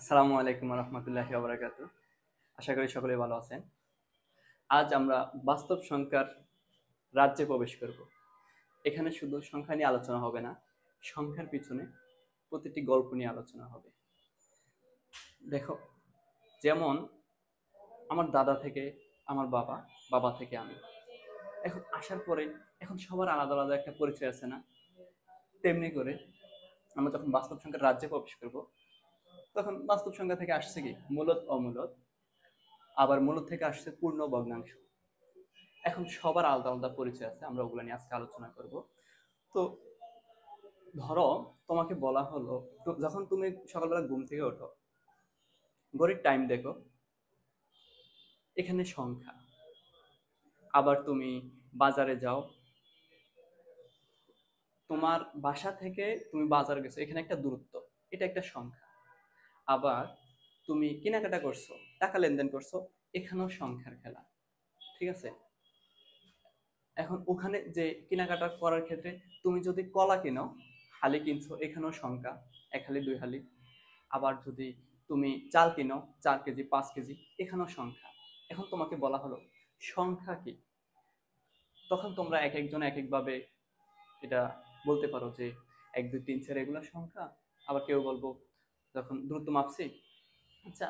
আসসালামু আলাইকুম রহমতুল্লাহি ওয়া আশা করি সকলে ভালো আছেন। আজ আমরা বাস্তব সংখ্যার রাজ্যে প্রবেশ করব। এখানে শুধু সংখ্যা নিয়ে আলোচনা হবে না, সংখ্যার পিছনে প্রতিটি গল্প নিয়ে আলোচনা হবে। দেখো, যেমন আমার দাদা থেকে আমার বাবা, বাবা থেকে আমি, এখন আসার পরে এখন সবার আলাদা আলাদা একটা পরিচয় আছে না? তেমনি করে আমরা যখন বাস্তব সংখ্যার রাজ্যে প্রবেশ করব, তখন বাস্তব সংখ্যা থেকে আসছে কি মূলদ, অমূলদ, আবার মূলদ থেকে আসছে পূর্ণ, ভগ্নাংশ। এখন সবার আলাদা আলাদা পরিচয় আছে, আমরা ওগুলো নিয়ে আজকে আলোচনা করব। তো ধরো, তোমাকে বলা হলো, তো যখন তুমি সকালবেলা ঘুম থেকে ওঠো, ঘড়ির টাইম দেখো, এখানে সংখ্যা। আবার তুমি বাজারে যাও, তোমার বাসা থেকে তুমি বাজার গেছো, এখানে একটা দূরত্ব, এটা একটা সংখ্যা। আবার তুমি কেনাকাটা করছো, টাকা লেনদেন করছো, এখানেও সংখ্যার খেলা। ঠিক আছে? এখন ওখানে যে কেনাকাটা করার ক্ষেত্রে তুমি যদি কলা কিনো, হালি কিনছো, এখানেও সংখ্যা, 1 হালি 2 হালি। আবার যদি তুমি চাল কিনো, 4 কেজি 5 কেজি, এখানেও সংখ্যা। এখন তোমাকে বলা হলো সংখ্যা কি, তখন তোমরা এক একজন এক একভাবে এটা বলতে পারো যে 1 2 3 4 এগুলো সংখ্যা। আবার কেউ বলবো, যখন দ্রুত মাপছি, আচ্ছা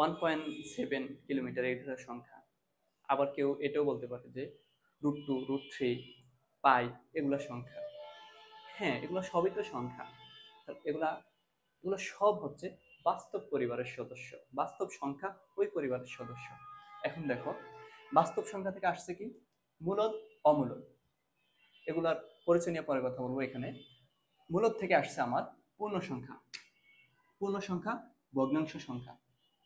1.7 কিলোমিটার এটা সংখ্যা। আবার কেউ এটাও বলতে পারে যে √2 √3 পাই, এগুলো সংখ্যা। হ্যাঁ, এগুলো সবই তো সংখ্যা। এগুলা এগুলো সব হচ্ছে বাস্তব পরিবারের সদস্য, বাস্তব সংখ্যা ওই পরিবারের সদস্য। এখন দেখো, বাস্তব সংখ্যা থেকে আসছে কি মূলদ, অমূলদ, এগুলার পরিচয় নিয়ে পরে কথা বলবো। এখানে মূলদ থেকে আসছে আমার পূর্ণ সংখ্যা, পূর্ণ সংখ্যা, ভগ্নাংশ সংখ্যা।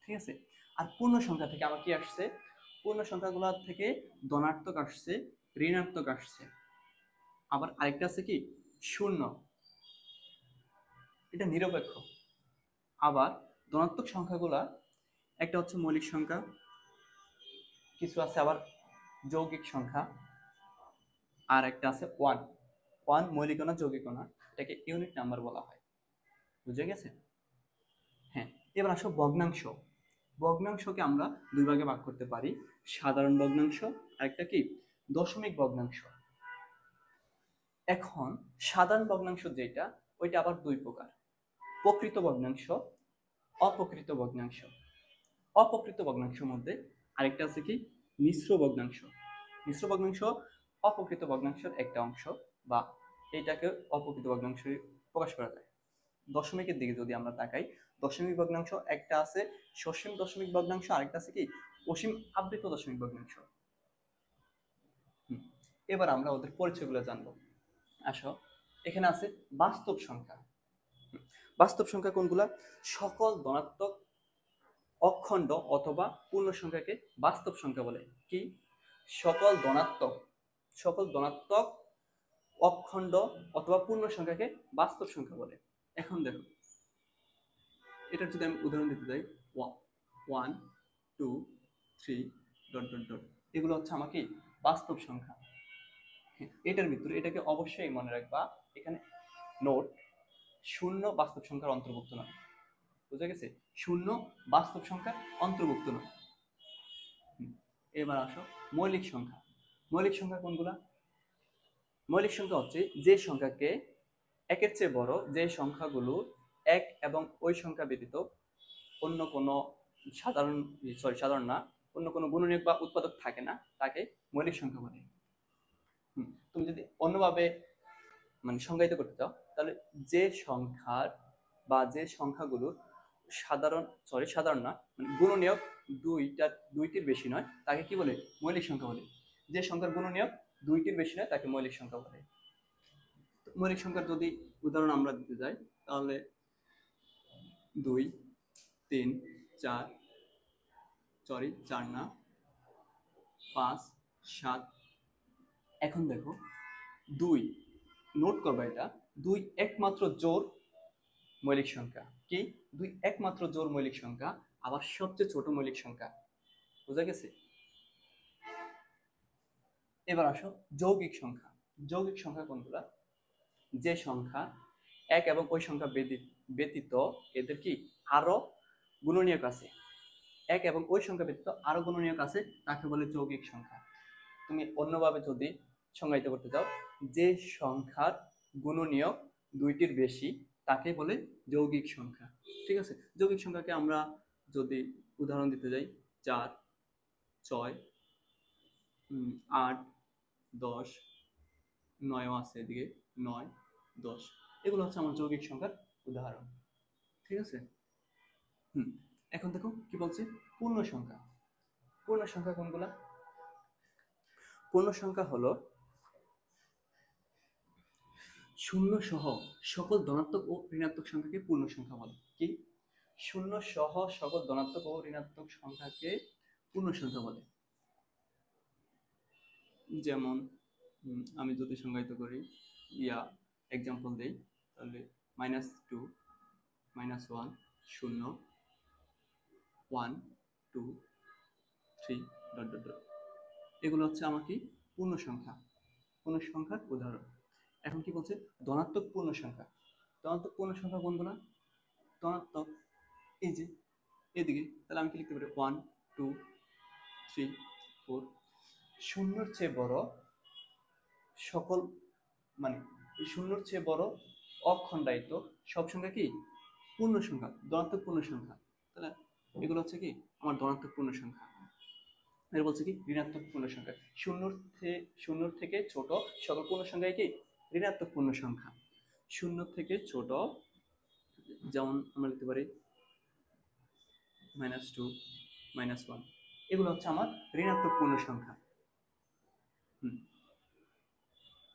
ঠিক আছে? আর পূর্ণ সংখ্যা থেকে আমার কি আসছে, পূর্ণ সংখ্যাগুলো থেকে ধনাত্মক আসছে, ঋণাত্মক আসছে। আবার আরেকটা আছে কি শূন্য, এটা নিরপেক্ষ। আবার ধনাত্মক সংখ্যাগুলা, একটা হচ্ছে মৌলিক সংখ্যা, কিছু আছে আবার যৌগিক সংখ্যা, আর একটা আছে ওয়ান। ওয়ান মৌলিক না যৌগিক না, এটাকে ইউনিট নাম্বার বলা হয়। বুঝে গেছে? হ্যাঁ, এবার আসো ভগ্নাংশ। ভগ্নাংশকে আমরা দুই ভাগে ভাগ করতে পারি, সাধারণ ভগ্নাংশ আর একটা কি দশমিক ভগ্নাংশ। এখন সাধারণ ভগ্নাংশ যেটা, ওইটা আবার দুই প্রকার, প্রকৃত ভগ্নাংশ, অপ্রকৃত ভগ্নাংশ। অপ্রকৃত ভগ্নাংশের মধ্যে আরেকটা আছে কি মিশ্র ভগ্নাংশ। মিশ্র ভগ্নাংশ অপ্রকৃত ভগ্নাংশের একটা অংশ, বা এটাকে অপ্রকৃত ভগ্নাংশ প্রকাশ করা যায়। দশমিকের দিকে যদি আমরা তাকাই, দশমিক ভগ্নাংশ একটা আছে সসীম দশমিক ভগ্নাংশ, আরেকটা আছে কি অসীম আবৃত দশমিক ভগ্নাংশ। এবার আমরা ওদের পরিচয়গুলো জানবো। আসো, এখানে আছে বাস্তব সংখ্যা। বাস্তব সংখ্যা কোনগুলা? সকল ধনাত্মক অখণ্ড অথবা পূর্ণ সংখ্যাকে বাস্তব সংখ্যা বলে। কি? সকল ধনাত্মক, সকল ধনাত্মক অখণ্ড অথবা পূর্ণ সংখ্যাকে বাস্তব সংখ্যা বলে। এখন দেখো, এটার যদি আমি উদাহরণ দিতে যাই, 1 2 3 ডট ডট ডট, এগুলো হচ্ছে আমাকে বাস্তব সংখ্যা। এটার ভিতরে এটাকে অবশ্যই মনে রাখবা, এখানে নোট, শূন্য বাস্তব সংখ্যার অন্তর্ভুক্ত নয়। বুঝা গেছে? শূন্য বাস্তব সংখ্যার অন্তর্ভুক্ত নয়। এবার আসো মৌলিক সংখ্যা। মৌলিক সংখ্যা কোনগুলা? মৌলিক সংখ্যা হচ্ছে যে সংখ্যাকে একের চেয়ে বড়, যে সংখ্যাগুলো এক এবং ওই সংখ্যা ব্যতীত অন্য কোনো সাধারণ, সাধারণ না, অন্য কোনো গুণনীয়ক বা উৎপাদক থাকে না, তাকে মৌলিক সংখ্যা বলে। তুমি যদি অন্যভাবে সংজ্ঞায়িত করতে চাও, তাহলে যে সংখ্যার বা যে সংখ্যাগুলোর সাধারণ, সাধারণ না, গুণনীয়ক দুইটির বেশি নয়, তাকে কি বলে? মৌলিক সংখ্যা বলে। যে সংখ্যার গুণনীয়ক দুইটির বেশি নয়, তাকে মৌলিক সংখ্যা বলে। মৌলিক সংখ্যার যদি উদাহরণ আমরা দিতে যাই, তাহলে 2 3 4, 4 না, 5 7। এখন দেখো, 2, নোট করবা এটা, 2 একমাত্র জোড় মৌলিক সংখ্যা। কি? 2 একমাত্র জোড় মৌলিক সংখ্যা, আবার সবচেয়ে ছোট মৌলিক সংখ্যা। বুঝা গেছে? এবার আসো যৌগিক সংখ্যা। যৌগিক সংখ্যা কোনগুলা? যে সংখ্যা এক এবং ওই সংখ্যা ব্যতীত এদের কি আরো গুণনীয়ক আছে, এক এবং ওই সংখ্যা ব্যতীত আরো গুণনীয়ক আছে, তাকে বলে যৌগিক সংখ্যা। তুমি অন্যভাবে যদি সংজ্ঞায়িত করতে চাও, যে সংখ্যার গুণনীয়ক দুইটির বেশি তাকে বলে যৌগিক সংখ্যা। ঠিক আছে, যৌগিক সংখ্যাকে আমরা যদি উদাহরণ দিতে যাই, 4, 6, 8, 10, 9ও আছে এদিকে, 9, 10, এগুলো হচ্ছে আমার যৌগিক সংখ্যার উদাহরণ। ঠিক আছে। এখন দেখো কি বলছে, পূর্ণ সংখ্যা। পূর্ণ সংখ্যা কোনগুলা? পূর্ণ সংখ্যা হলো শূন্য সহ সকল ধনাত্মক ও ঋণাত্মক সংখ্যাকে পূর্ণ সংখ্যা বলে। কি? শূন্য সহ সকল ধনাত্মক ও ঋণাত্মক সংখ্যাকে পূর্ণ সংখ্যা বলে। যেমন আমি যদি সংজ্ঞায়িত করি, এক্সাম্পল দেই, তাহলে -2, -1, 0, 1, 2, 3, ... এগুলো হচ্ছে আমার কি? পূর্ণ সংখ্যা, পূর্ণ সংখ্যার উদাহরণ। এখন কি বলছে? ধনাত্মক পূর্ণ সংখ্যা। ধনাত্মক পূর্ণ সংখ্যা কোনগুলো? ধনাত্মক এই যে এদিকে, তাহলে আমি কি লিখতে পারি? 1, 2, 3, 4। শূন্যর চেয়ে বড় সকল, মানে শূন্যর চেয়ে বড় অখণ্ডায়িত সব সংখ্যা কি? পূর্ণ সংখ্যা, ধনাত্মক পূর্ণ সংখ্যা। তাহলে এগুলো হচ্ছে কি আমার ধনাত্মক পূর্ণ সংখ্যা। এর বলছে কি ঋণাত্মক পূর্ণ সংখ্যা। শূন্যর থেকে ছোট সকল পূর্ণ সংখ্যাই কি? ঋণাত্মক পূর্ণ সংখ্যা। শূন্য থেকে ছোট, যেমন আমরা লিখতে পারি -2, -1, এগুলো হচ্ছে আমার ঋণাত্মক পূর্ণ সংখ্যা।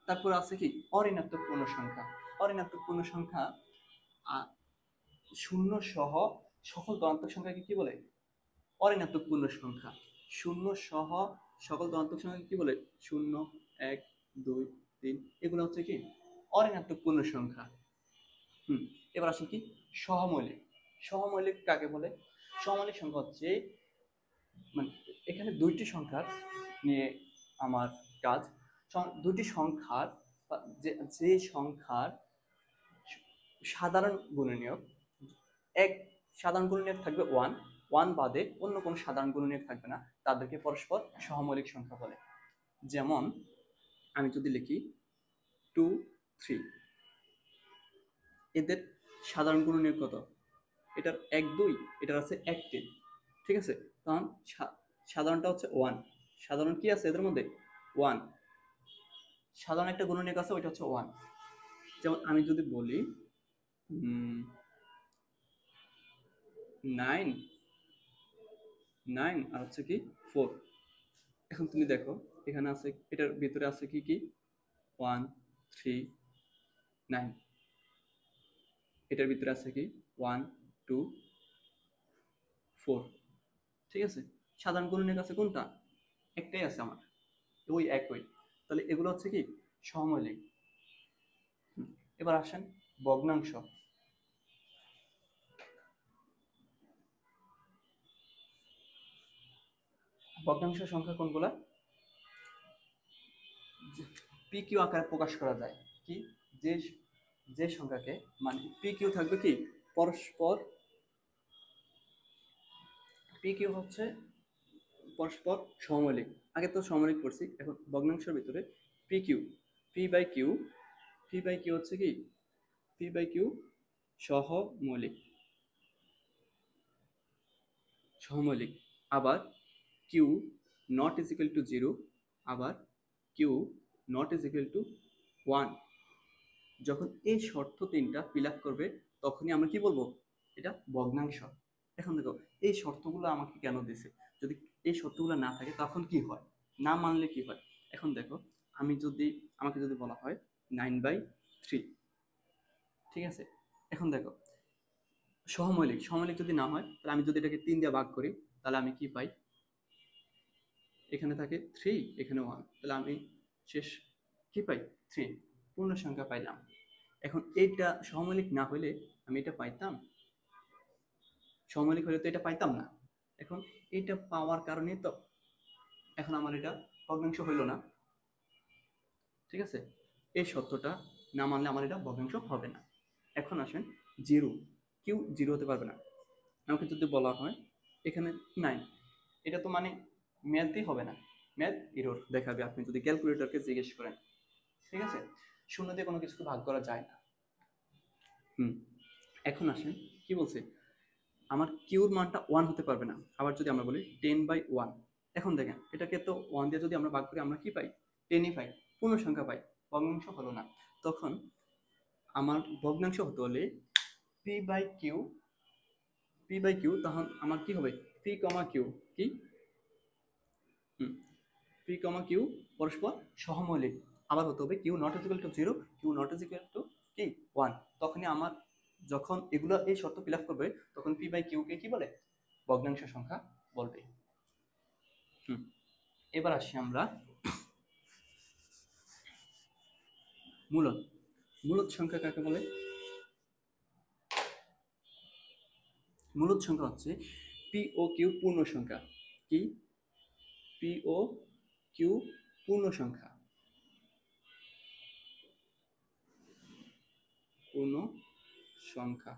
তারপর আছে কি অঋণাত্মক পূর্ণ সংখ্যা। অঋণাত্মক পূর্ণ সংখ্যা শূন্য সহ সকল ধনাত্মক সংখ্যাকে কি বলে? অঋণাত্মক পূর্ণ সংখ্যা। শূন্য সহ সকল ধনাত্মক সংখ্যাকে কি বলে? 0, 1, 2, 3, এগুলো হচ্ছে কি অঋণাত্মক পূর্ণ সংখ্যা। এবার আসুন কি সহমৌলিক। সহমৌলিক কাকে বলে? সহমৌলিক সংখ্যা হচ্ছে, মানে এখানে দুইটি সংখ্যার নিয়ে আমার কাজ। দুটি সংখ্যার, যে সংখ্যার সাধারণ গুণনীয়ক, এক সাধারণ গুণনীয়ক থাকবে 1 বাদে অন্য কোনো সাধারণ গুণনীয়ক থাকবে না, তাদেরকে পরস্পর সহমৌলিক সংখ্যা বলে। যেমন আমি যদি লিখি 2, 3, এদের সাধারণ গুণনীয়ক কত? এটার 1, 2, এটার আছে 1, 3। ঠিক আছে, কারণ সাধারণটা হচ্ছে 1। সাধারণ কি আছে এদের মধ্যে? 1। সাধারণ একটা গুণনীয়ক আছে, ওইটা হচ্ছে 1। যেমন আমি যদি বলি 9 আর হচ্ছে কি 4। এখন তুমি দেখো এখানে আছে, এটার ভিতরে আছে কি কি? 1, 3, 9। এটার ভিতরে আছে কি? 1, 2, 4। ঠিক আছে, সাধারণ গুণনীয়ক আছে কোনটা? একটাই আছে আমার, ওই একই। তাহলে এগুলো হচ্ছে কি সহমৌলিক। এবার আসেন ভগ্নাংশ। ভগ্নাংশ সংখ্যা কোনগুলা? পি কিউ আকারে প্রকাশ করা যায়। কি? যে সংখ্যাকে, মানে পি কিউ থাকবে কি পরস্পর, পি কিউ হচ্ছে পরস্পর সহমৌলিক। আগে তো সহমৌলিক করছি, এখন ভগ্নাংশের ভিতরে P Q, P by Q হচ্ছে কি পি বাই কিউ সহমৌলিক। আবার Q not is equal to 0, আবার Q not is equal to 1। যখন এই শর্ত তিনটা ফিল আপ করবে তখনই আমরা কি বলবো? এটা ভগ্নাংশ। এখন দেখো এই শর্তগুলো আমাকে কেন দিছে? যদি এই শর্তগুলো না থাকে তখন কি হয়, না মানলে কি হয়? এখন দেখো আমাকে যদি বলা হয় 9/3, ঠিক আছে, এখন দেখো সহমৌলিক যদি না হয়, তাহলে আমি যদি এটাকে 3 দিয়ে ভাগ করি, তাহলে আমি কি পাই? এখানে থাকে 3, এখানে 1, তাহলে আমি শেষ কি পাই? 3, পূর্ণ সংখ্যা পাইলাম। এখন এইটা সহমৌলিক না হলে আমি এটা পাইতাম? সহমৌলিক হলে তো এটা পাইতাম না। এখন এটা পাওয়ার কারণে তো এখন আমার এটা ভগ্নাংশ হইল না। ঠিক আছে, এই সত্যটা না মানলে আমার এটা ভগ্নাংশ হবে না। এখন আসেন 0, কিউ 0 হতে পারবে না। আমাকে যদি বলা হয় এখানে 9, এটা তো মানে ম্যাথই হবে না, ম্যাথ এরর দেখাবে আপনি যদি ক্যালকুলেটরকে জিজ্ঞেস করেন। ঠিক আছে, শূন্য দিয়ে কোনো কিছুকে ভাগ করা যায় না। এখন আসেন কি বলছে, আমার কিউর মানটা 1 হতে পারবে না। আবার যদি আমরা বলি 10/1, এখন দেখেন এটাকে তো 1 দিয়ে যদি আমরা ভাগ করি আমরা কি পাই, 10ই পাই, পূর্ণ সংখ্যা পাই, ভগ্নাংশ হলো না। তখন আমার ভগ্নাংশ হতে হলে পি বাই কিউ, তখন আমার কি হবে, পি কমা কিউ কি, পি কমা কিউ পরস্পর সহমৌলিক। আবার হতে হবে Q not is equal to 0, Q not is equal to কি 1। তখনই আমার যখন এগুলো এই শর্ত ফিল আপ করবে তখন পি বাই কিউকে কি বলে, ভগ্নাংশ সংখ্যা বলবে। এবার আসি আমরা মূলদ। মূলদ সংখ্যা কাকে বলে? মূলদ সংখ্যা হচ্ছে পি ও কিউ পূর্ণ সংখ্যা। কি? পি ও কিউ পূর্ণ সংখ্যা, পূর্ণ সংখ্যা,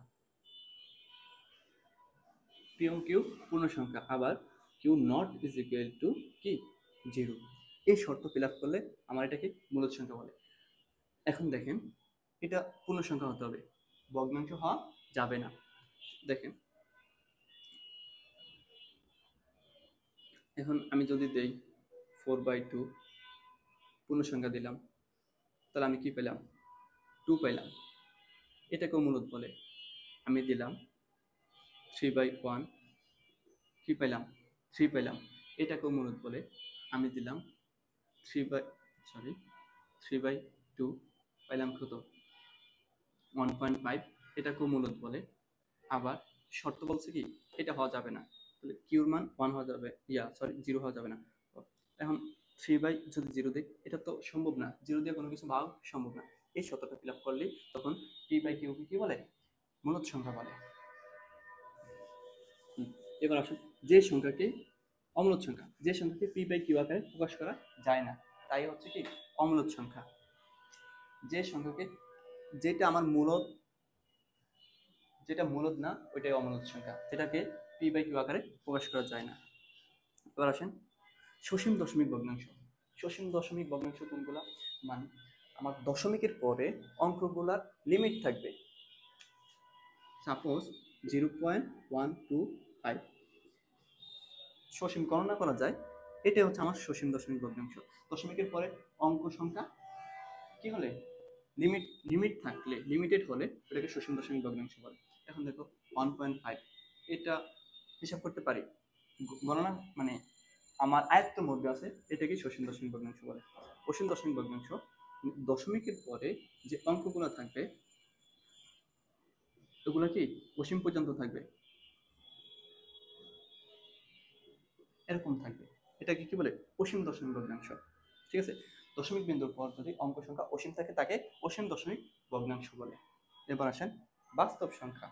পি ও কিউ পূর্ণ সংখ্যা। আবার Q not is equal to কি 0, এই শর্ত ফিল আপ করলে আমার এটাকে মূলদ সংখ্যা বলে। এখন দেখেন এটা পূর্ণ সংখ্যা হতে হবে, ভগ্নাংশ হওয়া যাবে না। দেখেন এখন আমি যদি দেই 4/2 পূর্ণ সংখ্যা দিলাম, তাহলে আমি কি পেলাম, 2 পেলাম, এটাকেও মূলদ বলে। আমি দিলাম 3/1, কি পেলাম, 3 পেলাম, এটাকেও মূলদ বলে। আমি দিলাম 3/2 পাইলাম কত, 1.5, এটাকেও মূলদ বলে। আবার শর্ত বলছে কি এটা হওয়া যাবে না, তাহলে কিউর মান 1 হওয়া যাবে, 0 হওয়া যাবে না। এখন 3 যদি 0 দিই এটা তো সম্ভব না, 0 দিয়ে কোনো কিছু ভাগ সম্ভব না। এই শর্তটা ফিল আপ করলেই তখন পি বাই কিউকে কি বলে, মূলদ সংখ্যা বলে। এবার আসুন যে সংখ্যাকে অমূলদ সংখ্যা, যে সংখ্যাকে পি বাই কিউ আকারে প্রকাশ করা যায় না তাই হচ্ছে কি অমূলদ সংখ্যা। যে সংখ্যাকে, যেটা আমার মূলদ, যেটা মূলদ না ওইটাই অমূলদ সংখ্যা, যেটাকে পি বাই কিউ আকারে প্রকাশ করা যায় না। এবার আসেন সসীম দশমিক ভগ্নাংশ। সসীম দশমিক ভগ্নাংশ কোনগুলা, মানে আমার দশমিকের পরে অঙ্কগুলার লিমিট থাকবে। সাপোজ 0.125 সসীম গণনা করা যায়, এটা হচ্ছে আমার সসীম দশমিক ভগ্নাংশ। দশমিকের পরে অঙ্ক সংখ্যা কি হলে, লিমিট থাকলে, লিমিটেড হলে এটাকে সসীম দশমিক ভগ্নাংশ বলে। এখন দেখো 1.5, এটা হিসাব করতে পারি, গণনা মানে আমার আয়ত্তের মধ্যে আছে, এটাকে সসীম দশমিক ভগ্নাংশ বলে। অসীম দশমিক ভগ্নাংশ দশমিকের পরে যে অঙ্কগুলো থাকবে ওগুলো কি অসীম পর্যন্ত থাকবে, এরকম থাকবে, এটাকে কি বলে, অসীম দশমিক ভগ্নাংশ। ঠিক আছে, দশমিক বিন্দুর পর যদি অঙ্ক সংখ্যা অসীম থাকে তাকে অসীম দশমিক ভগ্নাংশ বলে। এবার আসেন বাস্তব সংখ্যা।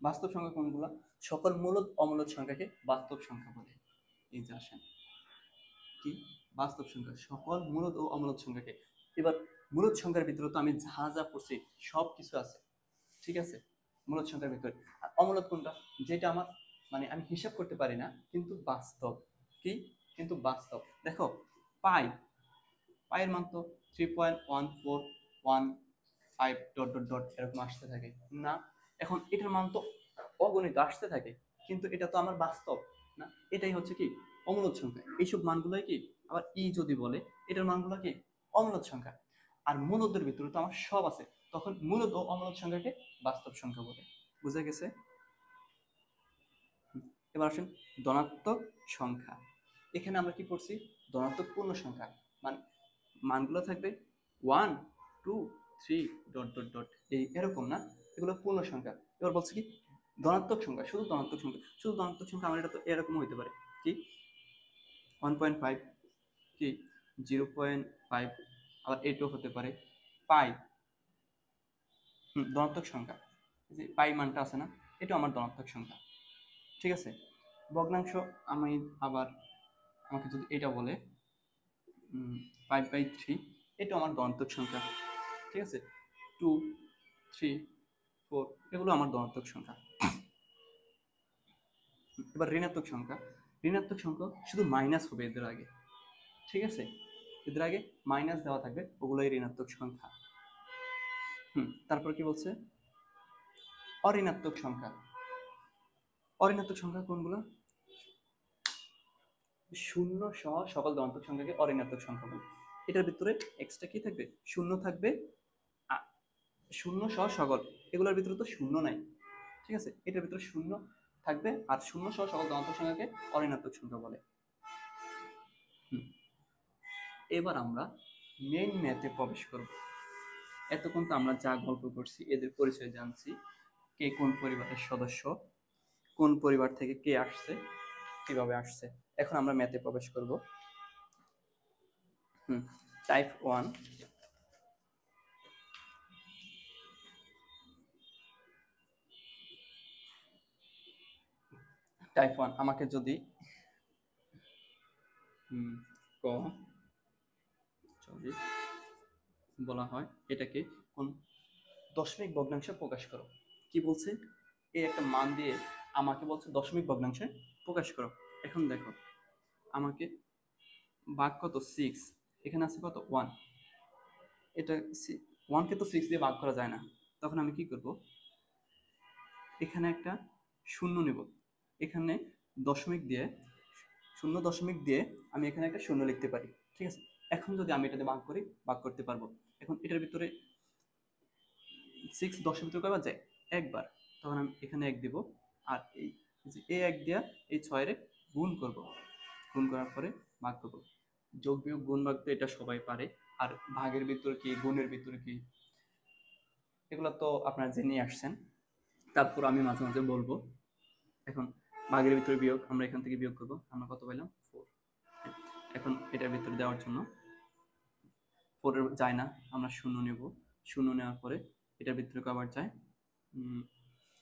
বাস্তব সংখ্যা কোনগুলো, সকল মূলদ অমূলদ সংখ্যাকে বাস্তব সংখ্যা বলে। এই যে আসেন কি বাস্তব সংখ্যা, সকল মূলদ ও অমূলদ সংখ্যাকে। এবার মূলদ সংখ্যার ভিতরে তো আমি যা যা পড়ছি সব কিছু আছে, ঠিক আছে, মূলদ সংখ্যার ভিতরে। আর অমূলদ কোনটা, যেটা আমার মানে আমি হিসাব করতে পারি না কিন্তু বাস্তব, কি কিন্তু বাস্তব। দেখো পাই, পায়ের মান তো 3.1415 ডট ডট ডট এরকম আসতে থাকে না, এখন এটার মান তো অগণিত আসতে থাকে, কিন্তু এটা তো আমার বাস্তব না, এটাই হচ্ছে কি অমূলদ সংখ্যা। এইসব মানগুলোই কি আবার যদি বলে এটার মানগুলো কি অমূলদ সংখ্যা। আর মূলদের ভিতরে তো আমার সব আছে, তখন মূলদ ও অমূলদ সংখ্যাকে বাস্তব সংখ্যা বলে। বুঝা গেছে? এবার আসেন ধনাত্মক সংখ্যা। এখানে আমরা কি পড়ছি, ধনাত্মক পূর্ণ সংখ্যা, মানে মানগুলো থাকবে 1 2 3 ডট ডট ডট, এই এরকম না, এগুলো পূর্ণ সংখ্যা। এবার বলছে কি ধনাত্মক সংখ্যা, শুধু ধনাত্মক সংখ্যা, শুধু ধনাত্মক সংখ্যা আমার এটা তো এরকম হইতে পারে, কি 1.5, কি 0.5, আবার এটাও হতে পারে পাই। ধনাত্মক সংখ্যা, যে পাই মানটা আছে না, এটা আমার ধনাত্মক সংখ্যা। ঠিক আছে, ভগ্নাংশ আমি আবার, আমাকে যদি এটা বলে 5/3, এটা আমার ধনাত্মক সংখ্যা। ঠিক আছে, 2, 3, 4 এগুলো আমার ধনাত্মক সংখ্যা। এবার ঋণাত্মক সংখ্যা, ঋণাত্মক সংখ্যা শুধু মাইনাস হবে এদের আগে। ঠিক আছে, এদের আগে মাইনাস দেওয়া থাকবে, ওগুলোই ঋণাত্মক সংখ্যা। তারপর কি বলছে, অঋণাত্মক সংখ্যা। অঋণাত্মক সংখ্যা কোনগুলো? শূন্য সহ সকল ধনাত্মক সংখ্যাকে অঋণাত্মক সংখ্যা বলে। এটার ভিতরে এক্সট্রা কি থাকবে? শূন্য থাকবে, শূন্য সহ সকল, এগুলোর ভিতরে তো শূন্য নাই। ঠিক আছে, এটার ভিতরে শূন্য থাকবে, আর শূন্য সহ সকল ধনাত্মক সংখ্যাকে অঋণাত্মক সংখ্যা বলে। এবার আমরা মেইন ম্যাথে প্রবেশ করব। এতক্ষণ তো আমরা যা গল্প করছি, এদের পরিচয় জানছি, কে কোন পরিবারের সদস্য, কোন পরিবার থেকে কে আসছে, কিভাবে আসছে। এখন আমরা ম্যাথে প্রবেশ করব। টাইপ 1, টাইপ 1 আমাকে যদি ক বলা হয়, এটাকে কোন দশমিক ভগ্নাংশে প্রকাশ করো। কি বলছে, এই একটা মান দিয়ে আমাকে বলছে দশমিক ভগ্নাংশে প্রকাশ করো। এখন দেখো, আমাকে ভাগ কত 6, এখানে আছে কত 1, এটা 1কে তো 6 দিয়ে ভাগ করা যায় না। তখন আমি কি করব, এখানে একটা শূন্য নেব, এখানে দশমিক দিয়ে, শূন্য দশমিক দিয়ে আমি এখানে একটা শূন্য লিখতে পারি। ঠিক আছে, এখন যদি আমি এটাতে ভাগ করি, ভাগ করতে পারবো। এখন এটার ভিতরে 6 10 এর ভিতরে কয়বার যায়? একবার। তখন আমি এখানে 1 দিব, আর এই 1 দিয়া এই 6 এর গুণ করব, গুণ করার পরে ভাগ করব। যোগ বিয়োগ গুণ ভাগ তো এটা সবাই পারে, আর ভাগের ভিতরে কি, গুণের ভিতরে কি, এগুলো তো আপনারা জেনেই আসছেন। তারপর আমি মাঝে মাঝে বলবো। এখন ভাগের ভিতরে বিয়োগ, আমরা এখান থেকে বিয়োগ করব, আমরা কত পাইলাম 4। এখন এটার ভিতরে দেওয়ার জন্য 4 যায় না, আমরা শূন্য নেব, শূন্য নেওয়ার পরে এটার ভিতরে কয়বার যায়?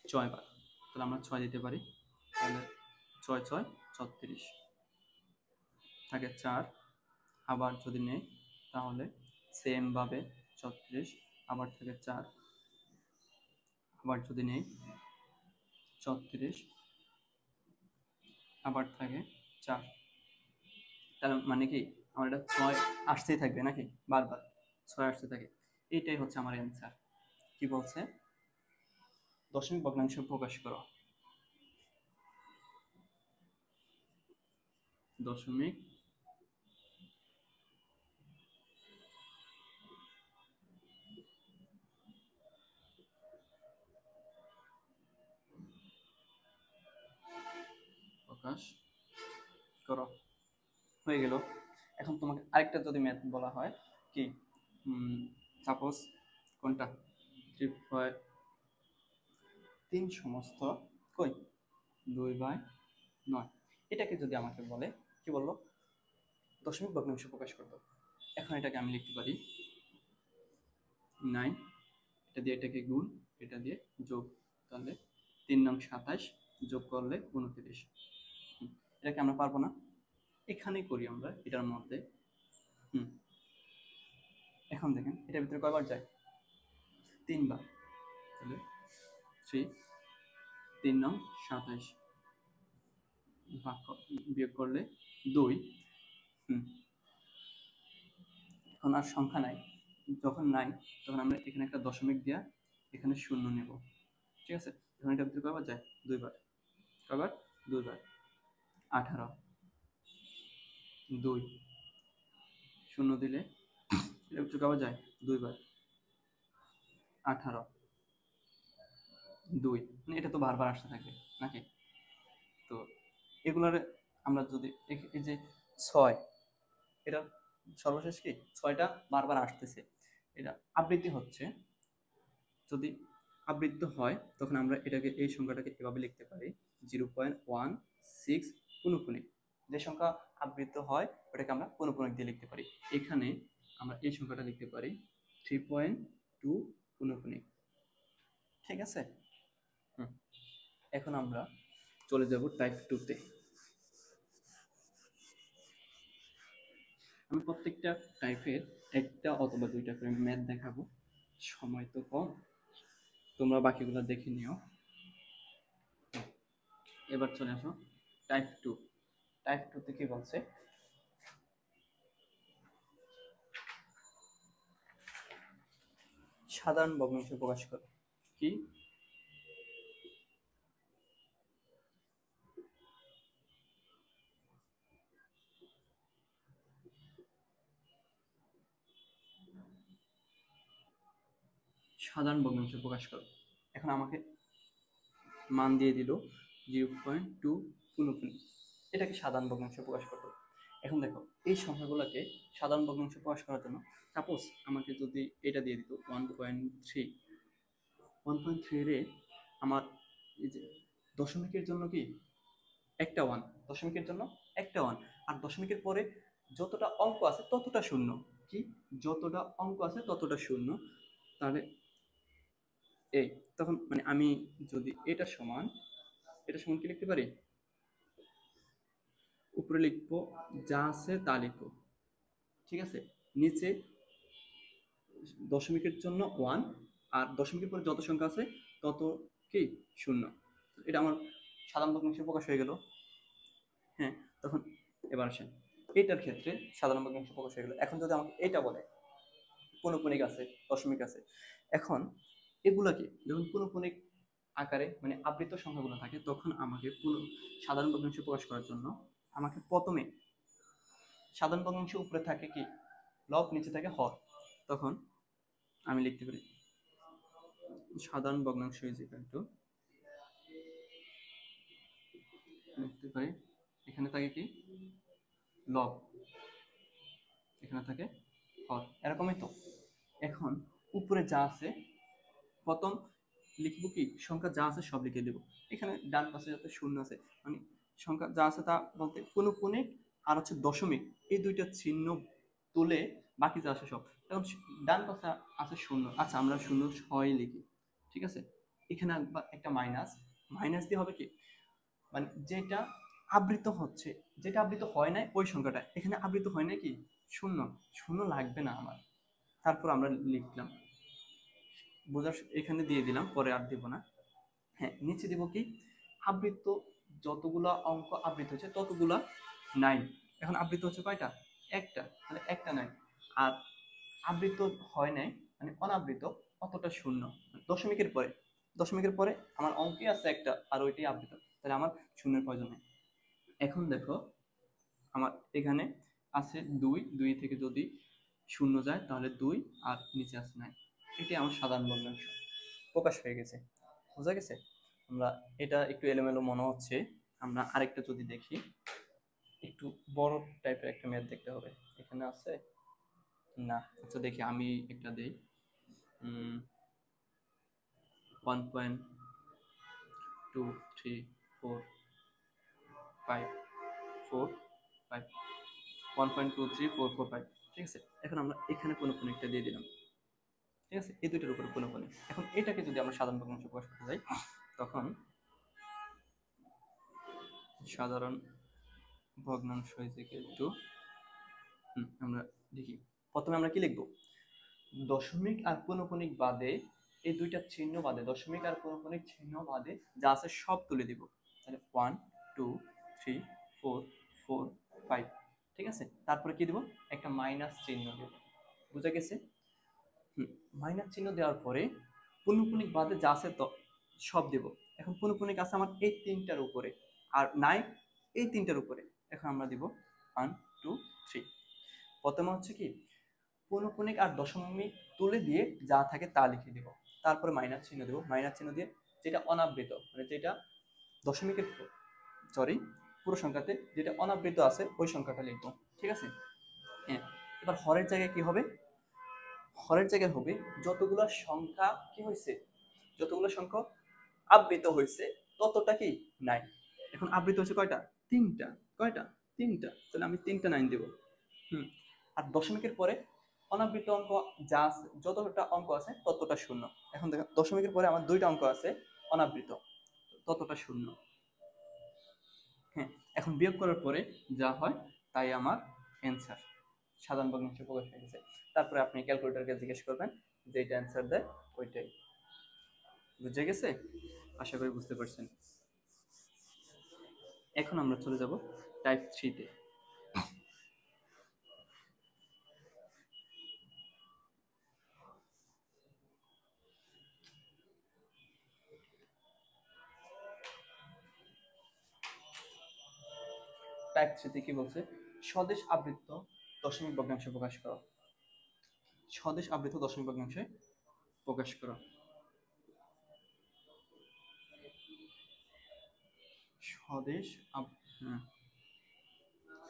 6 বার। তাহলে আমরা 6 দিতে পারি, তাহলে 6 6 36 থাকে 4। আবার যদি নেই তাহলে সেম ভাবে 36, আবার থাকে 4, আবার যদি নেই 36, আবার থাকে 4। তার মানে কি, আমার এটা 6 আসতেই থাকবে নাকি, বারবার 6 আসতে থাকে। এইটাই হচ্ছে আমার অ্যান্সার। কি বলছে, দশমিক ভগ্নাংশ প্রকাশ করো। দশমিক প্রকাশ করো, হয়ে গেল। এখন তোমাকে আরেকটা যদি ম্যাথ বলা হয়, কি সাপোজ কোনটা, 3 সমস্ত কই 2/9, এটাকে যদি আমাকে বলে, কি বললো, দশমিক ভগ্নাংশ প্রকাশ করতে। এখন এটাকে আমি লিখতে পারি 9, এটা দিয়ে এটাকে গুণ, এটা দিয়ে যোগ, তাহলে 3 নং 27 যোগ করলে 29। এটাকে আমরা পারবো না, এখানেই করি আমরা এটার মধ্যে। এখন দেখেন এটার ভিতরে কয়বার যায়? 3 বার। তাহলে 3, 3 নং 27 বিয়োগ করলে 2। এখন আর সংখ্যা নাই, যখন নাই তখন আমরা এখানে একটা দশমিক দিয়া এখানে শূন্য নেব। ঠিক আছে, এখন এটার ভিতরে কয়বার যায়? 2 বার। কয়বার? 2 বার। 18, 2 শূন্য দিলে এটার ভিতরে কয়বার যায়? 2 বার। 18, 2, মানে এটা তো বারবার আসতে থাকবে নাকি। তো এগুলার আমরা যদি এই যে 6, এটা সর্বশেষ কি 6টা বারবার আসতেছে, এটা আবৃত্তি হচ্ছে। যদি আবৃত্ত হয় তখন আমরা এটাকে, এই সংখ্যাটাকে এভাবে লিখতে পারি 0.16 পুনঃপুনিক। যে সংখ্যা আবৃত্ত হয় ওটাকে আমরা পুনঃপুনিক দিয়ে লিখতে পারি। এখানে আমরা এই সংখ্যাটা লিখতে পারি 3.2 পুনঃপুনিক। ঠিক আছে, এখন আমরা চলে যাব টাইপ 2 তে। আমি প্রত্যেকটা টাইপের একটা অথবা দুইটা করে ম্যাথ দেখাবো, সময় তো কম, তোমরা বাকিগুলো দেখে নিও। এবার চলে আসো টাইপ 2। টাইপ 2 তে কি বলছে, সাধারণ ভগ্নাংশ প্রকাশ করো। কি সাধারণ ভগ্নাংশ প্রকাশ করো। এখন আমাকে মান দিয়ে দিল 0.2 পুনঃপুনি, এটাকে সাধারণ ভগ্নাংশ প্রকাশ করতে হবে। এখন দেখো এই সংখ্যাগুলোকে সাধারণ ভগ্নাংশ প্রকাশ করার জন্য সাপোজ আমাকে যদি এটা দিয়ে দিত 1.3, 1.3 রে আমার এই যে দশমিকের জন্য কি একটা ওয়ান, দশমিকের জন্য একটা ওয়ান, আর দশমিকের পরে যতটা অঙ্ক আছে ততটা শূন্য, কি যতটা অঙ্ক আছে ততটা শূন্য, তাহলে এই তখন মানে আমি যদি এটা সমান কি লিখতে পারি, উপরে লিখবো যা আছে তা লিখবো, ঠিক আছে, নিচে দশমিকের জন্য ওয়ান, আর দশমিকের পরে যত সংখ্যা আছে তত কি শূন্য। এটা আমার সাধারণ ভগ্নাংশে প্রকাশ হয়ে গেল। হ্যাঁ, তখন এবার আসেন এটার ক্ষেত্রে সাধারণ ভগ্নাংশ প্রকাশ হয়ে গেল। এখন যদি আমাকে এটা বলে পৌনঃপুনিক আছে, দশমিক আছে, এখন এগুলাকে যখন পৌনঃপুনিক আকারে মানে আবৃত সংখ্যাগুলো থাকে তখন আমাকে সাধারণ ভগ্নাংশ প্রকাশ করার জন্য আমাকে প্রথমে সাধারণ ভগ্নাংশ উপরে থাকে কি লব, নিচে থাকে হর, তখন আমি লিখতে পারি সাধারণ ভগ্নাংশ ইজ ইকুয়াল টু, লিখতে পারি এখানে থাকে কি লব, এখানে থাকে হর, এরকমই তো। এখন উপরে যা আছে প্রথম লিখবো কি সংখ্যা যা আছে সব লিখে দেব, এখানে ডান পাশে যাতে শূন্য আছে মানে সংখ্যা যা আছে তা বলতে পৌনঃপুনিক আর হচ্ছে দশমিক এই দুইটা চিহ্ন তুলে বাকি যা আছে সব, এখন ডান পাশে আছে শূন্য, আচ্ছা আমরা শূন্য ছয় লিখি, ঠিক আছে, এখানে একটা মাইনাস, মাইনাস দিয়ে হবে কি মানে যেটা আবৃত হচ্ছে, যেটা আবৃত হয় নাই ওই সংখ্যাটা, এখানে আবৃত হয় নাই কি শূন্য, শূন্য লাগবে না আমার, তারপর আমরা লিখলাম বোঝার এখানে দিয়ে দিলাম, পরে আর দিব না। হ্যাঁ, নিচে দিব কি আবৃত যতগুলা অঙ্ক আবৃত হচ্ছে ততগুলা নাইন, এখন আবৃত হচ্ছে কয়টা একটা, তাহলে একটা নাইন, আর আবৃত হয় নাই মানে অনাবৃত অতটা শূন্য, দশমিকের পরে, দশমিকের পরে আমার অঙ্কে আছে একটা আর ওইটাই আবৃত, তাহলে আমার শূন্যের প্রয়োজন নেই। এখন দেখো আমার এখানে আছে দুই, দুই থেকে যদি শূন্য যায় তাহলে দুই, আর নিচে আছে নাই, এটি আমার সাধারণ ভগ্নাংশ প্রকাশ হয়ে গেছে, বোঝা গেছে। আমরা এটা একটু এলোমেলো মনে হচ্ছে, আমরা আরেকটা যদি দেখি, একটু বড় টাইপের একটা ম্যাথ দেখতে হবে, এখানে আছে না, আচ্ছা দেখি আমি একটা দেই 1.23455 1.23445, ঠিক আছে। এখন আমরা এখানে পৌনঃপুনিকটা দিয়ে দিলাম, ঠিক আছে, এই দুইটার উপরে পৌনঃপুনিক। এখন এটাকে যদি আমরা সাধারণ ভগ্নাংশ প্রকাশ করতে যাই তখন সাধারণ ভগ্নাংশ ইজ ইকুয়াল টু, আমরা দেখি প্রথমে আমরা কি লিখবো, দশমিক আর পৌনঃপুনিক বাদে এই দুইটা চিহ্ন বাদে, দশমিক আর পৌনঃপুনিক চিহ্ন বাদে যা আছে সব তুলে দিব, তাহলে 1 2 3 4 4 5, ঠিক আছে, তারপরে কি দিব একটা মাইনাস চিহ্ন দেব, বুঝা গেছে। মাইনাস চিহ্ন দেওয়ার পরে পৌনঃপুনিক বাদে যা আছে তো সব দেব। এখন পৌনঃপুনিক আছে আমার এই তিনটার উপরে আর নাই এই তিনটার উপরে, এখন আমরা দিব 1 2 3, প্রথমে হচ্ছে কি পৌনঃপুনিক আর দশমিক তুলে দিয়ে যা থাকে তা লিখে দিব, তারপরে মাইনাস চিহ্ন দেব, মাইনাস চিহ্ন দিয়ে যেটা অনাবৃত মানে যেটা দশমিকের সরি পুরো সংখ্যাতে যেটা অনাবৃত আছে ওই সংখ্যাটা লিখবো, ঠিক আছে। হ্যাঁ, এবার হরের জায়গায় কি হবে, হরের জায়গায় হবে যতগুলো সংখ্যা কি হয়েছে, যতগুলো সংখ্যা আবৃত হয়েছে ততটা কি নাই, এখন আবৃত হয়েছে কয়টা তিনটা, কয়টা তিনটা, তাহলে আমি তিনটা নাইন দেব। আর দশমিকের পরে অনাবৃত অঙ্ক যা আছে যতটা অঙ্ক আছে ততটা শূন্য, এখন দেখেন দশমিকের পরে আমার দুইটা অঙ্ক আছে অনাবৃত, ততটা শূন্য। হ্যাঁ, এখন বিয়োগ করার পরে যা হয় তাই আমার অ্যান্সার, সাধারণ ভগ্নাংশে প্রকাশ হয়ে গেছে। তারপরে আপনি ক্যালকুলেটরকে জিজ্ঞেস করবেন, যেটা অ্যান্সার দেয় ওইটাই। বুঝে গেছে? আশা করি বুঝতে পারছেন। এখন আমরা চলে যাব টাইপ 3-তে। টাইপ 3-তে কি বলছে? স্বদেশ আবৃত দশমিক ভগ্নাংশে প্রকাশ করো। স্বদেশ আবৃত দশমিক ভগ্নাংশে প্রকাশ করো। স্বদেশ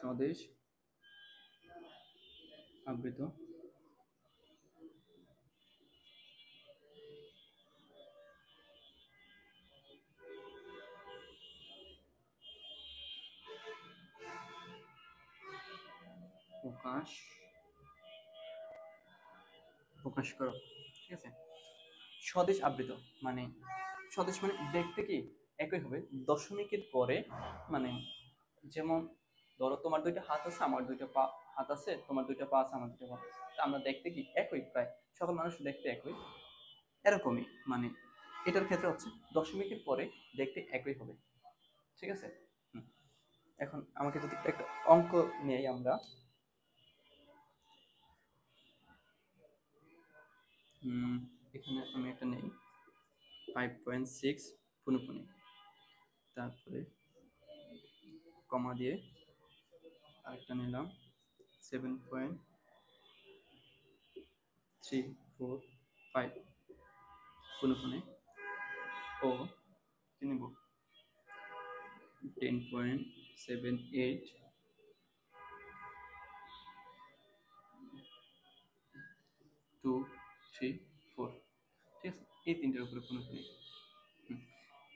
স্বদেশ আবৃত প্রকাশ করো। ঠিক আছে? স্বদেশ আবৃত মানে, স্বদেশ মানে দেখতে কি একই হবে, দশমিকের পরে মানে, যেমন ধরো তোমার দুইটা হাত আছে, আমার দুইটা পা হাত আছে, তোমার দুইটা পা আছে, আমার দুইটা পা আছে, আমরা দেখতে কি একই, প্রায় সকল মানুষ দেখতে একই, এরকমই মানে এটার ক্ষেত্রে হচ্ছে দশমিকের পরে দেখতে একই হবে। ঠিক আছে? এখন আমাকে যদি একটা অঙ্ক নেই আমরা, এখানে আমি একটা নেই 5.6 পুনঃপুনি, তারপরে কমা দিয়ে আরেকটা নিলাম 7.345 পুনঃপুনি, ও কি নিব 10.78 234। ঠিক আছে? এই তিনটার উপরে পুনঃপুনি।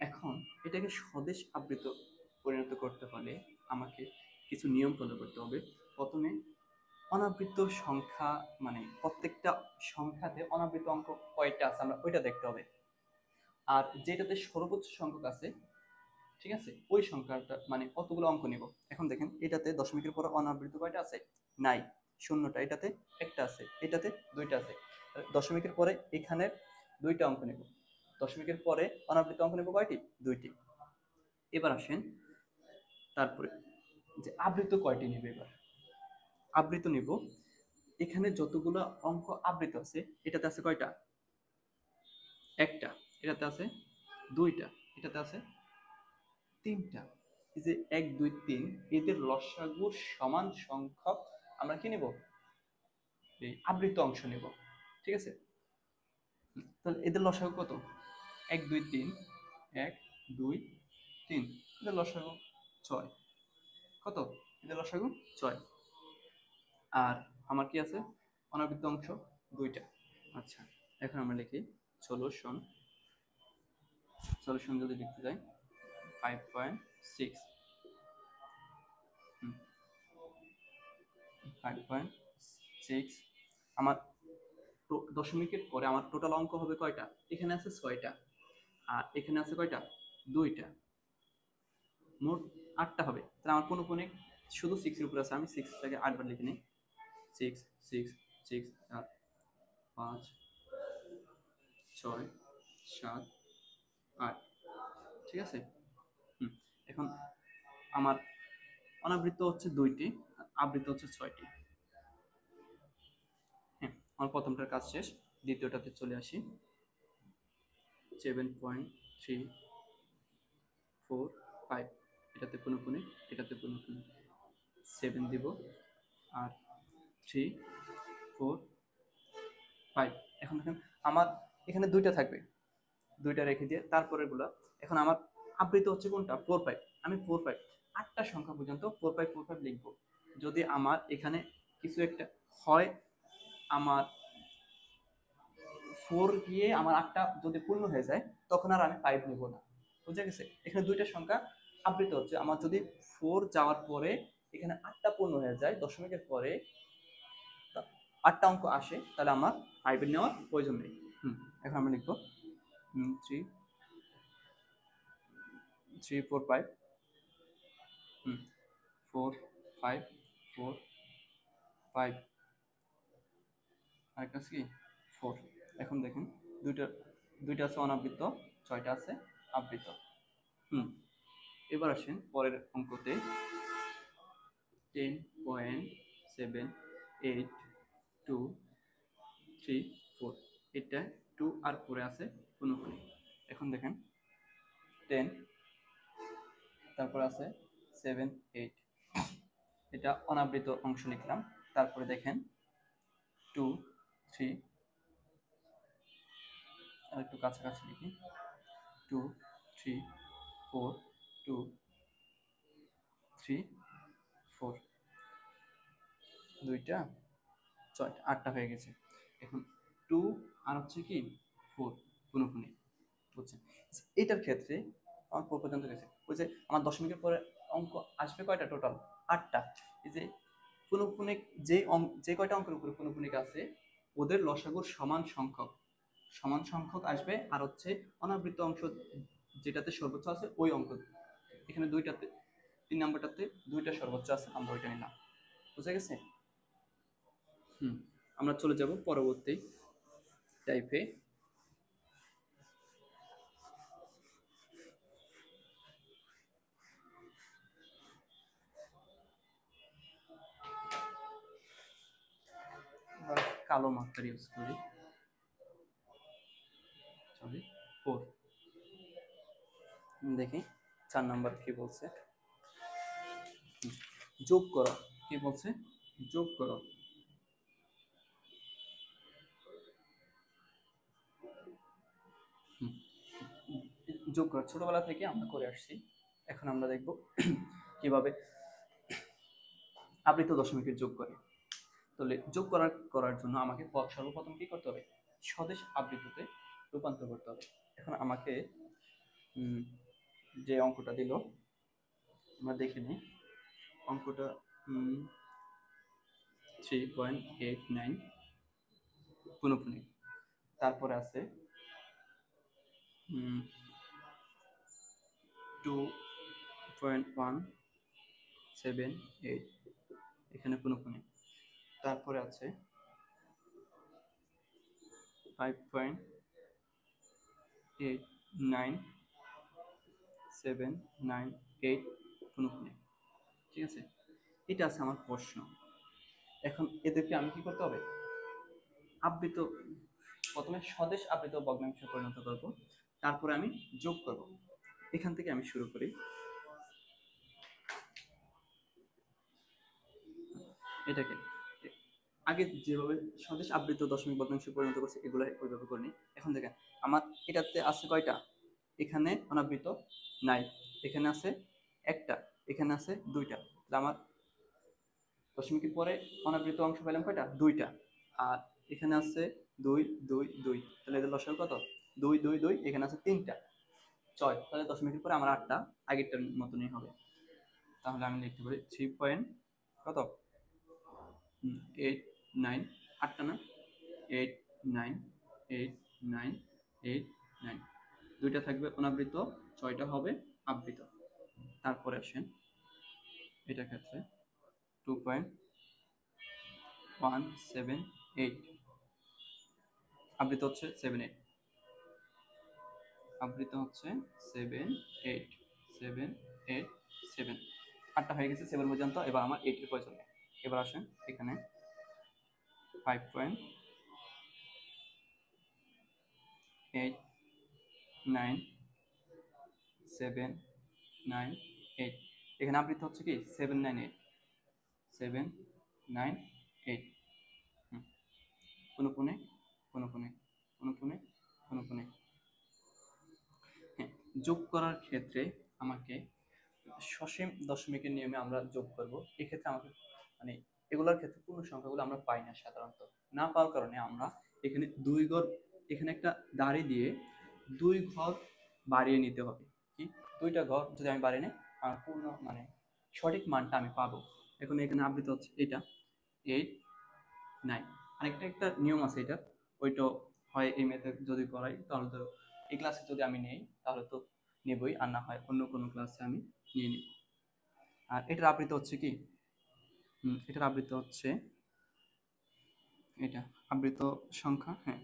এখন এটাকে স্বদেশ আবৃত পরিণত করতে হলে আমাকে কিছু নিয়ম ফলো করতে হবে। প্রথমে অনাবৃত সংখ্যা মানে প্রত্যেকটা সংখ্যাতে অনাবৃত অঙ্ক কয়টা আছে আমরা ওইটা দেখতে হবে, আর যেটাতে সর্বোচ্চ সংখ্যক আছে, ঠিক আছে, ওই সংখ্যাটা মানে কতগুলো অঙ্ক নিব। এখন দেখেন এটাতে দশমিকের পরে অনাবৃত কয়টা আছে? নাই, শূন্যটা। এটাতে একটা আছে, এটাতে দুইটা আছে। দশমিকের পরে এখানে দুইটা অঙ্ক নেব, দশমিকের পরে অনাবৃত অঙ্ক নেব কয়টি? দুইটি। এবার আসেন তারপরে যে আবৃত কয়টি নেবে। এবার আবৃত নিব, এখানে যতগুলো অঙ্ক আবৃত আছে এটাতে আছে কয়টা? একটা। এটাতে আছে দুইটা। এটাতে আছে তিনটা। এই যে 1 2 3 এদের লসাগুর সমান সংখ্যক আমরা কি নেব? এই আবৃত অংশ নেব। ঠিক আছে? তাহলে এদের লসাগু কত? 1 2 3, 1 2 3, এদের লসাগু 6। কত? এদের লসাগু 6। আর আমার কি আছে? অনাবৃত অংশ দুইটা। আচ্ছা, এখন আমরা লিখি সলিউশন। সলিউশন যদি লিখতে যাই 5.6, 5.6 আমার দশমিকের পরে আমার টোটাল অঙ্ক হবে কয়টা? এখানে আছে 6টা, আর এখানে আছে কয়টা? 2টা, মোট 8টা হবে। তাহলে আমার পৌনঃপুনিক শুধু 6 এর উপর আছে, আমি 6টাকে 8 বার লিখে নিই। 6 6 6 4 5 6 7 8। ঠিক আছে? এখন আমার অনাবৃত হচ্ছে 2টি, আবৃত হচ্ছে 6টি। হ্যাঁ, আমার প্রথমটার কাজ শেষ। দ্বিতীয়টাতে চলে আসি। 7.345, এটাতে পুনঃপুনি, এটাতে পুনঃপুনি 7 দিব, আর 3 4 5। এখন দেখেন আমার এখানে দুইটা থাকবে, দুইটা রেখে দিয়ে তারপরেরগুলা। এখন আমার আবৃত হচ্ছে কোনটা? 4 5। আমি 4 5 8টা সংখ্যা পর্যন্ত 4 5 4 5 লিখবো। যদি আমার এখানে কিছু একটা হয়, আমার 4 গিয়ে আমার 8টা যদি পূর্ণ হয়ে যায়, তখন আর আমি 5 নেব না। বুঝা গেছে? এখানে দুইটা সংখ্যা আবৃত হচ্ছে, আমার যদি 4 যাওয়ার পরে এখানে 8টা পূর্ণ হয়ে যায়, দশমিকের পরে 8টা অঙ্ক আসে, তাহলে আমার 5 নেওয়ার প্রয়োজন নেই। এখন আমরা লিখবো 3 3 4 5, 4 5 4 5, আরেকটা আছে কি 4। এখন দেখেন দুইটা দুইটা আছে অনাবৃত, 6টা আছে আবৃত। এবার আসেন পরের অঙ্কতে। 10.78234, এটা 2 আর 4 আছে পুনঃপুনি। এখন দেখেন 10, তারপর আছে 7, 8, এটা অনাবৃত অংশ লিখলাম। তারপরে দেখেন 2, 3, আর একটু কাছাকাছি লিখি, 2, 3, 4, 2, 3, 4, দুইটা 6টা 8টা হয়ে গেছে। এখন 2 আর হচ্ছে কি 4 পুনঃপুনি, বুঝছেন? এটার ক্ষেত্রে আমার পর্যন্ত গেছে, ওই যে আমার দশমিকের পরে অঙ্ক আসবে কয়টা টোটাল 8টা। এই যে পুনঃপুনিক যে কয়টা অঙ্কের উপরে পুনঃপুনিক আছে ওদের লসাগুর সমান সংখ্যক আসবে। আর হচ্ছে অনাবৃত অংশ যেটাতে সর্বোচ্চ আছে ওই অঙ্ক, এখানে দুইটাতে 3 নম্বরটাতে দুইটা সর্বোচ্চ আছে, আমরা ওইটা নিলাম। বুঝা গেছে? আমরা চলে যাব পরবর্তী টাইপে। কালো মার্কার ইউজ করি, সরি 4। দেখি 4 নাম্বার কি বলছে। যোগ করো, কি বলছে? যোগ করো। যোগ করো ছোটবেলা থেকে আমরা করে আসছি। এখন আমরা দেখব কিভাবে আবৃত দশমিকের যোগ করে। তাহলে যোগ করার জন্য আমাকে সর্বপ্রথম কি করতে হবে? স্বদেশ আবৃততে রূপান্তর করতে হবে। এখন আমাকে যে অঙ্কটা দিল আমরা দেখে নিই। অঙ্কটা 3.89 পুনঃপুনি। তারপরে আছে 2.178, এখানে পুনঃপুনি। তারপরে আছে 5.89798 পুনঃপুনি। ঠিক আছে, এটা আছে আমার প্রশ্ন। এখন এদেরকে আমি কি করতে হবে? আবৃত, প্রথমে স্বদেশ আবৃত ভগ্নাংশে পরিণত করব, তারপরে আমি যোগ করব। এখান থেকে আমি শুরু করি। এটাকে আগে যেভাবে স্বদেশ আবৃত দশমিক ভগ্নাংশে পরিণত করছে এগুলো ওইভাবে করিনি। এখন দেখেন আমার এটাতে আছে কয়টা? এখানে অনাবৃত নাই, এখানে আছে একটা, এখানে আছে দুইটা। তাহলে আমার দশমিকের পরে অনাবৃত অংশ পেলাম কয়টা? দুইটা। আর এখানে আছে 2, 2, 2, তাহলে এদের লসাগু কত? 2, 2, 2, এখানে আছে 3টা, 6। তাহলে দশমিকের পরে আমার 8টা, আগেরটার মতনই হবে। তাহলে আমি লিখতে পারি 3 পয়েন্ট কত 8, 9, 8টা না, 8, 9, 8, 9, 8, 9, দুইটা থাকবে অনাবৃত, 6টা হবে আবৃত। তারপরে আসেন এটার ক্ষেত্রে 2.178, আবৃত হচ্ছে 7, 8, আবৃত হচ্ছে 7, 8, 7, 8, 7, 8টা হয়ে গেছে 7 পর্যন্ত। এবার আমার 8 এর প্রয়োজন নেই। এবার আসেন এখানে 5.8978, এখানে আবৃত হচ্ছে কি 798, 798, পুনঃপুনে পুনঃপুনে পুনঃপুনে পুনঃপুনে। হ্যাঁ, যোগ করার ক্ষেত্রে আমাকে সসীম দশমিকের নিয়মে আমরা যোগ করব। এক্ষেত্রে আমাকে মানে এগুলোর ক্ষেত্রে পূর্ণ সংখ্যাগুলো আমরা পাই না সাধারণত। না পাওয়ার কারণে আমরা এখানে 2 ঘর, এখানে একটা দাঁড়ি দিয়ে 2 ঘর বাড়িয়ে নিতে হবে। কি 2টা ঘর যদি আমি বাড়িয়ে নিই আমার পূর্ণ মানে সঠিক মানটা আমি পাবো। এখন এখানে আবৃত হচ্ছে এটা 8, 9। একটা নিয়ম আছে এটা, ওইটা হয় এই মেথড যদি করাই তাহলে তো এই ক্লাসে যদি আমি নেই তাহলে তো নেবই, আর না হয় অন্য কোনো ক্লাসে আমি নিয়ে নিই। আর এটার আবৃত্তি হচ্ছে কি, এটার আবৃত্তি হচ্ছে এটা আবৃত সংখ্যা, হ্যাঁ।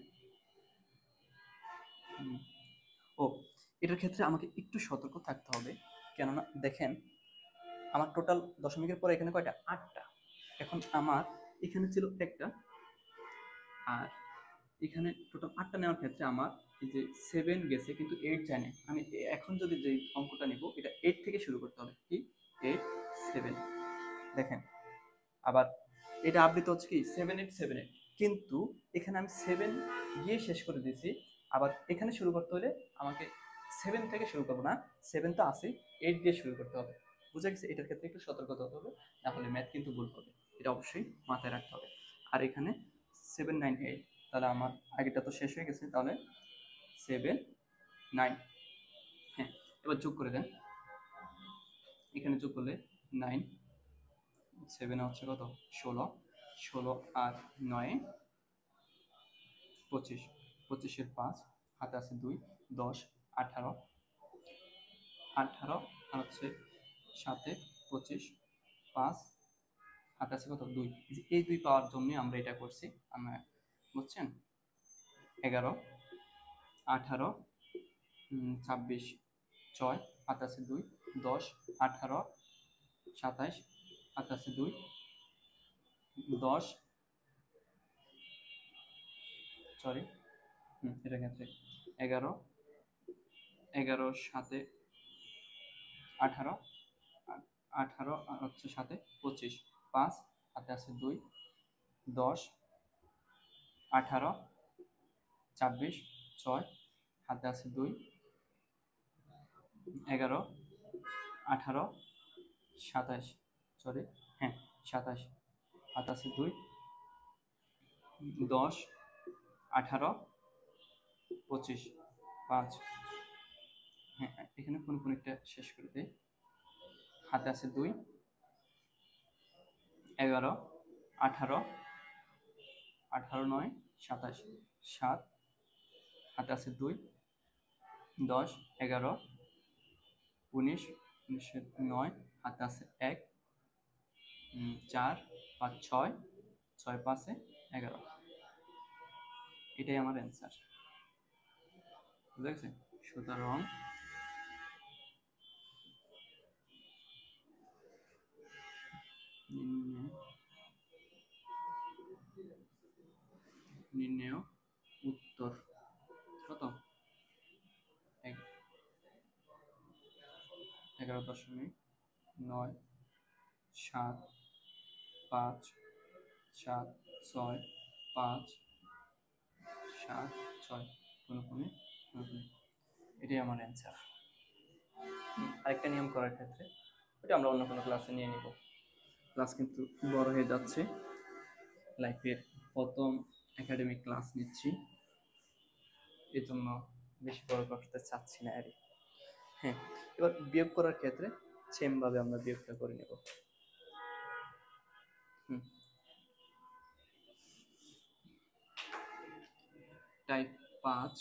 ও, এটার ক্ষেত্রে আমাকে একটু সতর্ক থাকতে হবে, কেননা দেখেন আমার টোটাল দশমিকের পরে এখানে কয়টা, 8টা। এখন আমার এখানে ছিল একটা, আর এখানে টোটাল 8টা নেওয়ার ক্ষেত্রে আমার এই যে 7 গেছে কিন্তু 8 যায় না। আমি এখন যদি যে অঙ্কটা নিব এটা 8 থেকে শুরু করতে হবে, কি 8 7, দেখেন আবার এটা আবৃত হচ্ছে কি 7 8 7 8, কিন্তু এখানে আমি 7 গিয়ে শেষ করে দিয়েছি। আবার এখানে শুরু করতে হলে আমাকে 7 থেকে শুরু করবো না, 7 তো আছে, 8 দিয়ে শুরু করতে হবে। বুঝা গেছে? এটার ক্ষেত্রে একটু সতর্কতা হতে হবে, না হলে ম্যাথ কিন্তু ভুল হবে, এটা অবশ্যই মাথায় রাখতে হবে। আর এখানে 7 9 8, তাহলে আমার আগেটা তো শেষ হয়ে গেছে, তাহলে 7 9, হ্যাঁ। এবার যোগ করে দেন, এখানে যোগ করলে 9, 7 হচ্ছে কত 16, 16 আর 9 25, 25-এর 5, হাতে আছে 2, 10 18, 18 আর হচ্ছে 7 25, 5 হাতে আছে কত 2, এই 2 পাওয়ার জন্য আমরা এটা করছি আমরা, বুঝছেন? 11 18 26 6 হাতে আছে 2, 10 18 27 হাতে আছে 2, 10 সরি, এটার ক্ষেত্রে 11 11 7 18 18 আর হচ্ছে 7 25, 5 হাতে আছে 2, 10 18 26 6 হাতে আছে 2, 11 18 27, সরি, হ্যাঁ 27 হাতে আছে 2, 10 18 25 5, হ্যাঁ এখানে পুনঃপুনিকটা শেষ করে দেই। হাতে আছে 2 11 18 18 9 27 7, হাতে আছে 2 10 11 19 19 9, হাতে আছে 1 4 5 6 6 5 11, এটাই আমার অ্যান্সার। বুঝা গেছে? সুতরাং নির্ণয় উত্তর কত 11.9 7 5 7 6 5 7 6 পুনঃপুনি পুনঃপুনি, এটাই আমার অ্যান্সার। আরেকটা নিয়ম করার ক্ষেত্রে ওটা আমরা অন্য কোনো ক্লাসে নিয়ে নিব, ক্লাস কিন্তু বড় হয়ে যাচ্ছে, লাইফের প্রথম একাডেমিক ক্লাস নিচ্ছি, এই জন্য বেশি বড় করতে চাচ্ছি না আরে। হ্যাঁ, এবার বিয়োগ করার ক্ষেত্রে সেম ভাবে আমরা বিয়োগটা করে নেব। টাইপ 5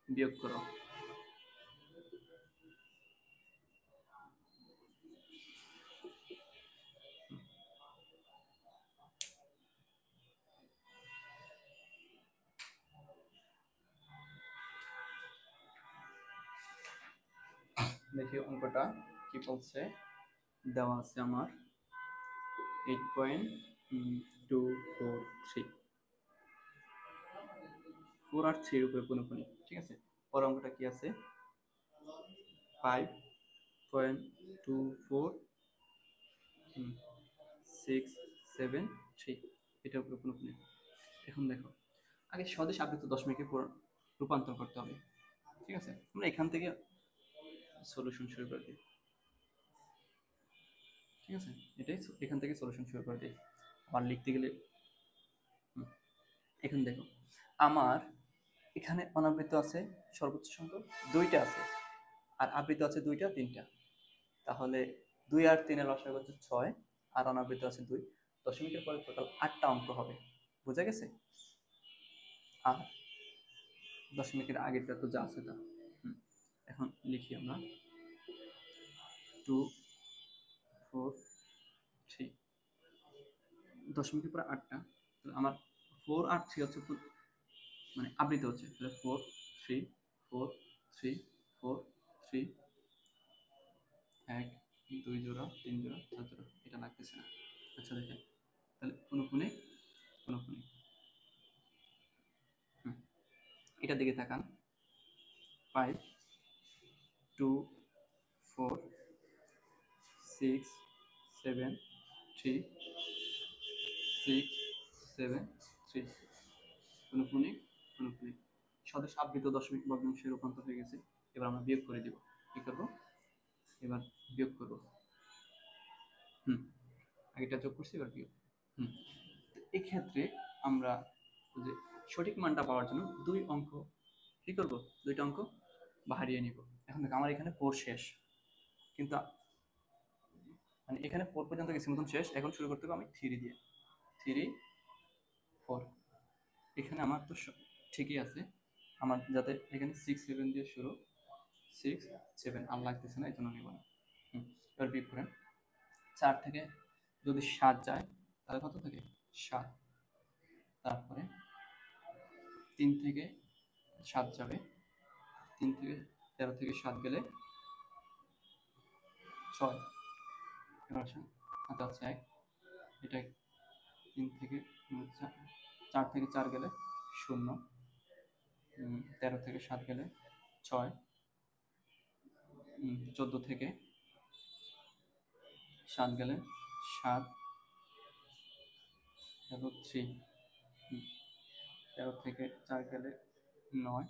বিয়োগ করো, দেখি অঙ্কটা কি বলছে। দেওয়া আছে আমার 8.243, 4 আর 3 এর উপরে পুনঃপুনি, ঠিক আছে। পর অঙ্কটা কি আছে 5.24 673, এটার উপরে পুনঃপুনি। এখন দেখো আগে স্বদেশ আবৃত দশমিকে রূপান্তর করতে হবে, ঠিক আছে। আমরা এখান থেকে সলিউশন শুরু করে দিই, ঠিক আছে। এটাই এখান থেকে সলিউশন শুরু করে দিই, আবার লিখতে গেলে এখন দেখো আমার এখানে অনাবৃত আছে সর্বোচ্চ সংখ্যক 2টা আছে, আর আবৃত আছে 2টা 3টা, তাহলে 2 আর 3 এর লসাগু হচ্ছে 6, আর অনাবৃত আছে 2, দশমিকের পরে টোটাল 8টা অঙ্ক হবে। বুঝা গেছে? আর দশমিকের আগেরটা তো যা আছে তা। এখন লিখি আমরা 2 4 3, দশমিকের পরে 8টা, তো আমার 4 আর 3 হচ্ছে মানে আবৃত হচ্ছে, তাহলে 4 3 4 3 4 3 1 2 জোড়া 3 জোড়া 4 জোড়া, এটা লাগতেছে না। আচ্ছা দেখেন, তাহলে পুনঃপুনিক পুনঃপুনিক এটার দিকে তাকান। 5 2 4 6 7 3 6 7 3, পুনঃপুনিক পুনঃপুনিক সদস্য আবৃত দশমিক ভগ্নাংশে রূপান্তর হয়ে গেছে। এবার আমরা বিয়োগ করে দিব। কি করব? এবার বিয়োগ করব। আগেটা যোগ করছি, এবার বিয়োগ। এই ক্ষেত্রে আমরা যে সঠিক মানটা পাওয়ার জন্য দুই অঙ্ক কি করব, দুইটা অঙ্ক বাহারিয়ে নিব। এখন দেখো আমার এখানে 4 শেষ, কিন্তু মানে এখানে 4 পর্যন্ত গেছি মতন শেষ। এখন শুরু করতে হবে আমি 3 দিয়ে, 3 4। এখানে আমার তো ঠিকই আছে, আমার যাতে এখানে 6 7 দিয়ে শুরু, 6 7 আর লাগতেছে না, এই জন্য নিব না। এবার বিয়োগ করেন। 4 থেকে যদি 7 যায় তাহলে কত থাকে? 7। তারপরে 3 থেকে 7 যাবে, 3 থেকে 13 থেকে 7 গেলে 6। এবার আসুন হাতে আছে 1, এটা 3 থেকে 4 থেকে 4 গেলে 0, 13 থেকে 7 গেলে 6, 14 থেকে 7 গেলে 7, তারপর 3, 13 থেকে 4 গেলে 9,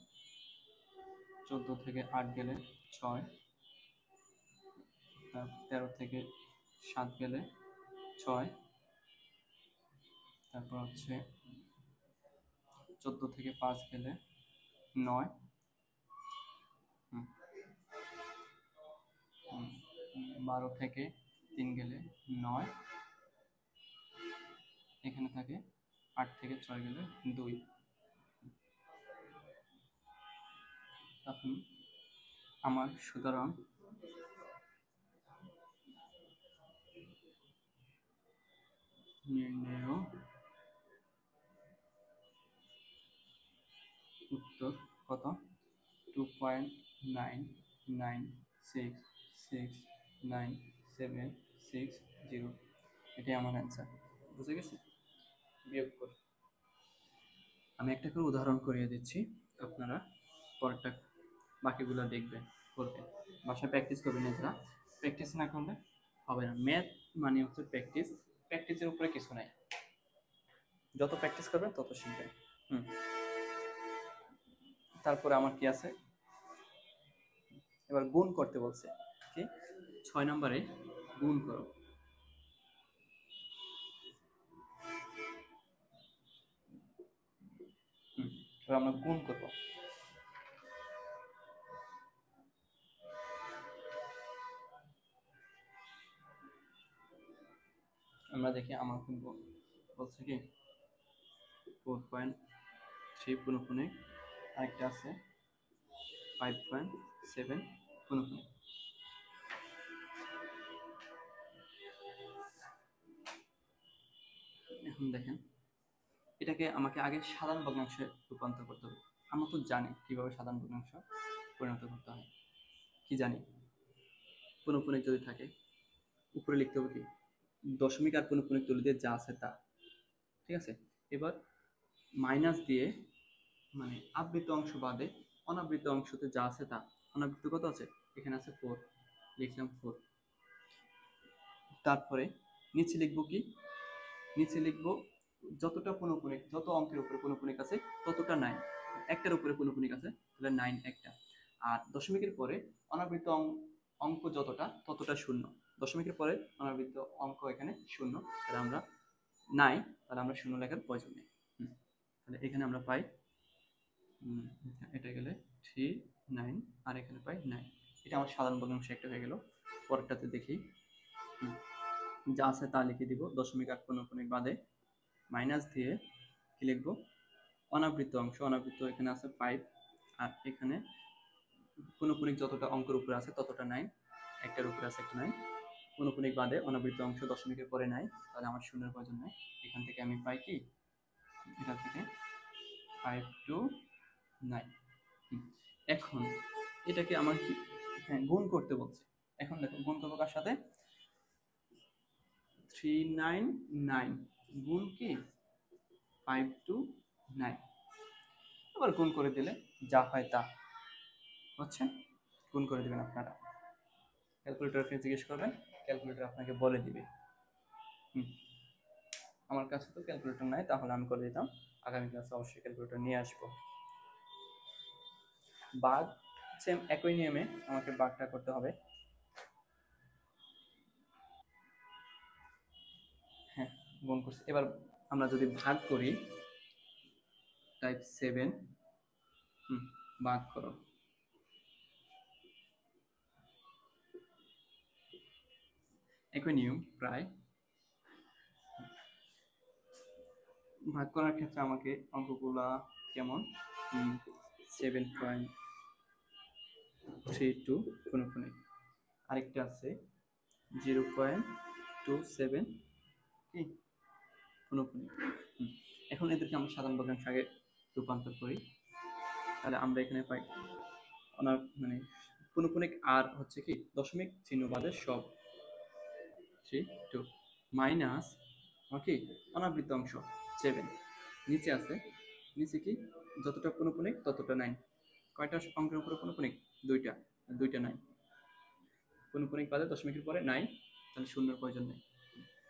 14 থেকে 8 গেলে 6, 13 থেকে 7 গেলে 6, তারপর হচ্ছে 14 থেকে 5 গেলে 9, 12 থেকে 3 গেলে 9, এখানে থাকে 8 থেকে 6 গেলে 2। তখন আমার সুতরাং নির্ণেয় উত্তর কত? 2.99669760, এটাই আমার অ্যান্সার। বুঝে গেছে? বিয়োগ কর। আমি একটা করে উদাহরণ করিয়ে দিচ্ছি, আপনারা পরেরটা বাকিগুলো দেখবেন, করবেন, বাসায় প্র্যাকটিস করবেন। এছাড়া প্র্যাকটিস না করলে হবে না। ম্যাথ মানে হচ্ছে প্র্যাকটিস, প্র্যাকটিসের উপরে কিছু নাই। যত প্র্যাকটিস করবেন তত শিখবেন। তারপরে আমার কি আছে, এবার গুণ করতে বলছে। কি? 6 নম্বরে গুণ করো। এবার আমরা গুণ করব। আমরা দেখি আমার গুণ বলছে কি 4.3 পুনঃপুনিক, আরেকটা আছে 5.7 পুনঃপুনিক। এখন দেখেন, এটাকে আমাকে আগে সাধারণ ভগ্নাংশে রূপান্তর করতে হবে। আমরা তো জানি কিভাবে সাধারণ ভগ্নাংশ পরিণত করতে হয়। কি জানি? পুনঃপুনিক যদি থাকে উপরে লিখতে হবে কি দশমিক আর পুনঃপুনিক তুলে দিয়ে যা আছে তা। ঠিক আছে? এবার মাইনাস দিয়ে মানে আবৃত অংশ বাদে অনাবৃত অংশতে যা আছে তা। অনাবৃত কত আছে? এখানে আছে 4, লিখলাম 4। তারপরে নিচে লিখবো কি? নিচে লিখবো যতটা পুনঃপুনিক, যত অঙ্কের উপরে পুনঃপুনিক আছে ততটা 9, একটার উপরে পুনঃপুনিক আছে তাহলে 9 একটা। আর দশমিকের পরে অনাবৃত অঙ্ক যতটা ততটা 0, দশমিকের পরে অনাবৃত অঙ্ক এখানে 0, তাহলে আমরা নাই, তাহলে আমরা 0 লেখার প্রয়োজন নেই। তাহলে এখানে আমরা পাই এটা গেলে 3 9, আর এখানে পাই 9। এটা আমার সাধারণ ভগ্নাংশ একটা হয়ে গেল। পরেরটাতে দেখি, যা আছে তা লিখে দিব দশমিক আর পুনঃপুনিক বাদে, মাইনাস দিয়ে কি লিখবো অনাবৃত অংশ। অনাবৃত এখানে আছে 5, আর এখানে পুনঃপুনিক যতটা অঙ্কের উপরে আছে ততটা 9, একটার উপরে আছে একটা 9। পুনঃপুনিক বাদে অনাবৃত অংশ দশমিকের পরে নাই, তাহলে আমার 0 এর প্রয়োজন নাই। এখান থেকে আমি পাই কি 5 to 9। এখন এটাকে আমার কি, হ্যাঁ গুণ করতে বলছে। এখন দেখো গুণ করবো কার সাথে, 399 গুণ কি 5 to 9। আবার গুণ করে দিলে যা হয় তা হচ্ছে, গুণ করে দিবেন আপনারা। ক্যালকুলেটরকে জিজ্ঞেস করবেন, ক্যালকুলেটর আপনাকে বলে দিবে। আমার কাছে তো ক্যালকুলেটর নাই, তাহলে আমি করে দিতাম। আগামী ক্লাসে অবশ্যই ক্যালকুলেটর নিয়ে আসবো। ভাগ সেম একই নিয়মে আমাকে ভাগটা করতে হবে। হ্যাঁ গুণ করছি। এবার আমরা যদি ভাগ করি, টাইপ 7 ভাগ করো, একই নিয়ম প্রায়। ভাগ করার ক্ষেত্রে আমাকে অঙ্কগুলা কেমন, 7.32 কোনখানে, আরেকটা আছে 0.27 কি কোনখানে। এখন এদেরকে আমরা সাধারণ ভগ্নাংশ আগে রূপান্তর করি, তাহলে আমরা এখানে পাই মানে পুনঃপুনিক আর হচ্ছে কি দশমিক চিহ্ন বাদে সব 3 2 মাইনাস কি অনাবৃত অংশ 7, নিচে আছে, নিচে কি যতটা পুনঃপুনিক ততটা 9। কয়টা অঙ্কের উপরে পুনঃপুনিক, দুইটা, দুইটা 9, পুনঃপুনিক বাদে দশমিকের পরে 9, তাহলে শূন্যের প্রয়োজন নেই।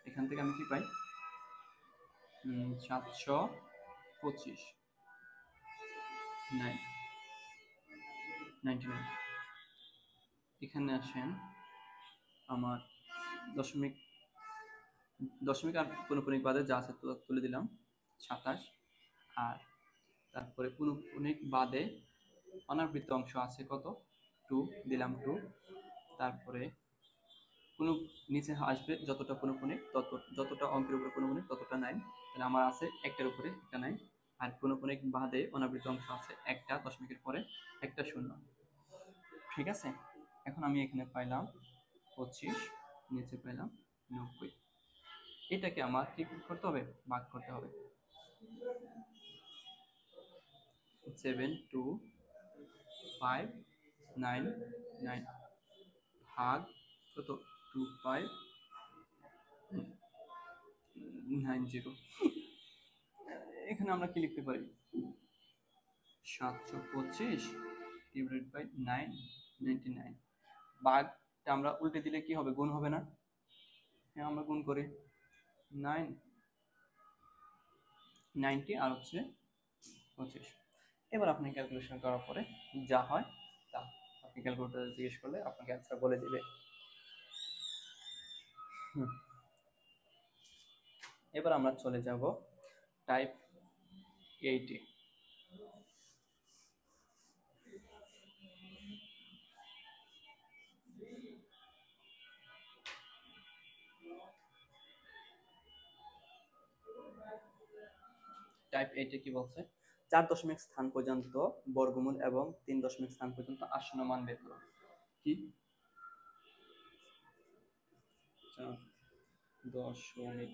এখান থেকে আমি কি পাই, 725 99। এখানে আসেন আমার দশমিক, দশমিক আর পুনঃপুনিক বাদে যা আছে তুলে দিলাম 27, আর তারপরে পুনঃপুনিক বাদে অনাবৃত অংশ আছে কত, 2 দিলাম 2, তারপরে নিচে আসবে যতটা পুনঃপুনিক যতটা অঙ্কের উপরে পুনঃপুনিক ততটা 9, তাহলে আমার আছে একটার উপরে একটা 9, আর পুনঃপুনিক বাদে অনাবৃত অংশ আছে একটা, দশমিকের পরে একটা শূন্য। ঠিক আছে, এখন আমি এখানে পাইলাম 25, নিচে পাইলাম 90। এটাকে আমার কি করতে হবে, ভাগ করতে হবে। 72599 ভাগ কত, 2590। এখানে আমরা কি লিখতে পারি, 725 ডিভাইডেড বাই 999। ভাগটা আমরা উল্টে দিলে কি হবে, গুণ হবে না? হ্যাঁ আমরা গুণ করি, 990 আর হচ্ছে 25। এবার আপনি ক্যালকুলেশন করার পরে যা হয় তা আপনি ক্যালকুলেটরে জিজ্ঞেস করলে আপনাকে অ্যান্সার বলে দিবে। এবার আমরা চলে যাব টাইপ 8-এ। টাইপ 8-এ কি বলছে, 4 দশমিক স্থান পর্যন্ত বর্গমূল এবং 3 দশমিক স্থান পর্যন্ত আসন্ন মান বের করো। কি 4 দশমিক,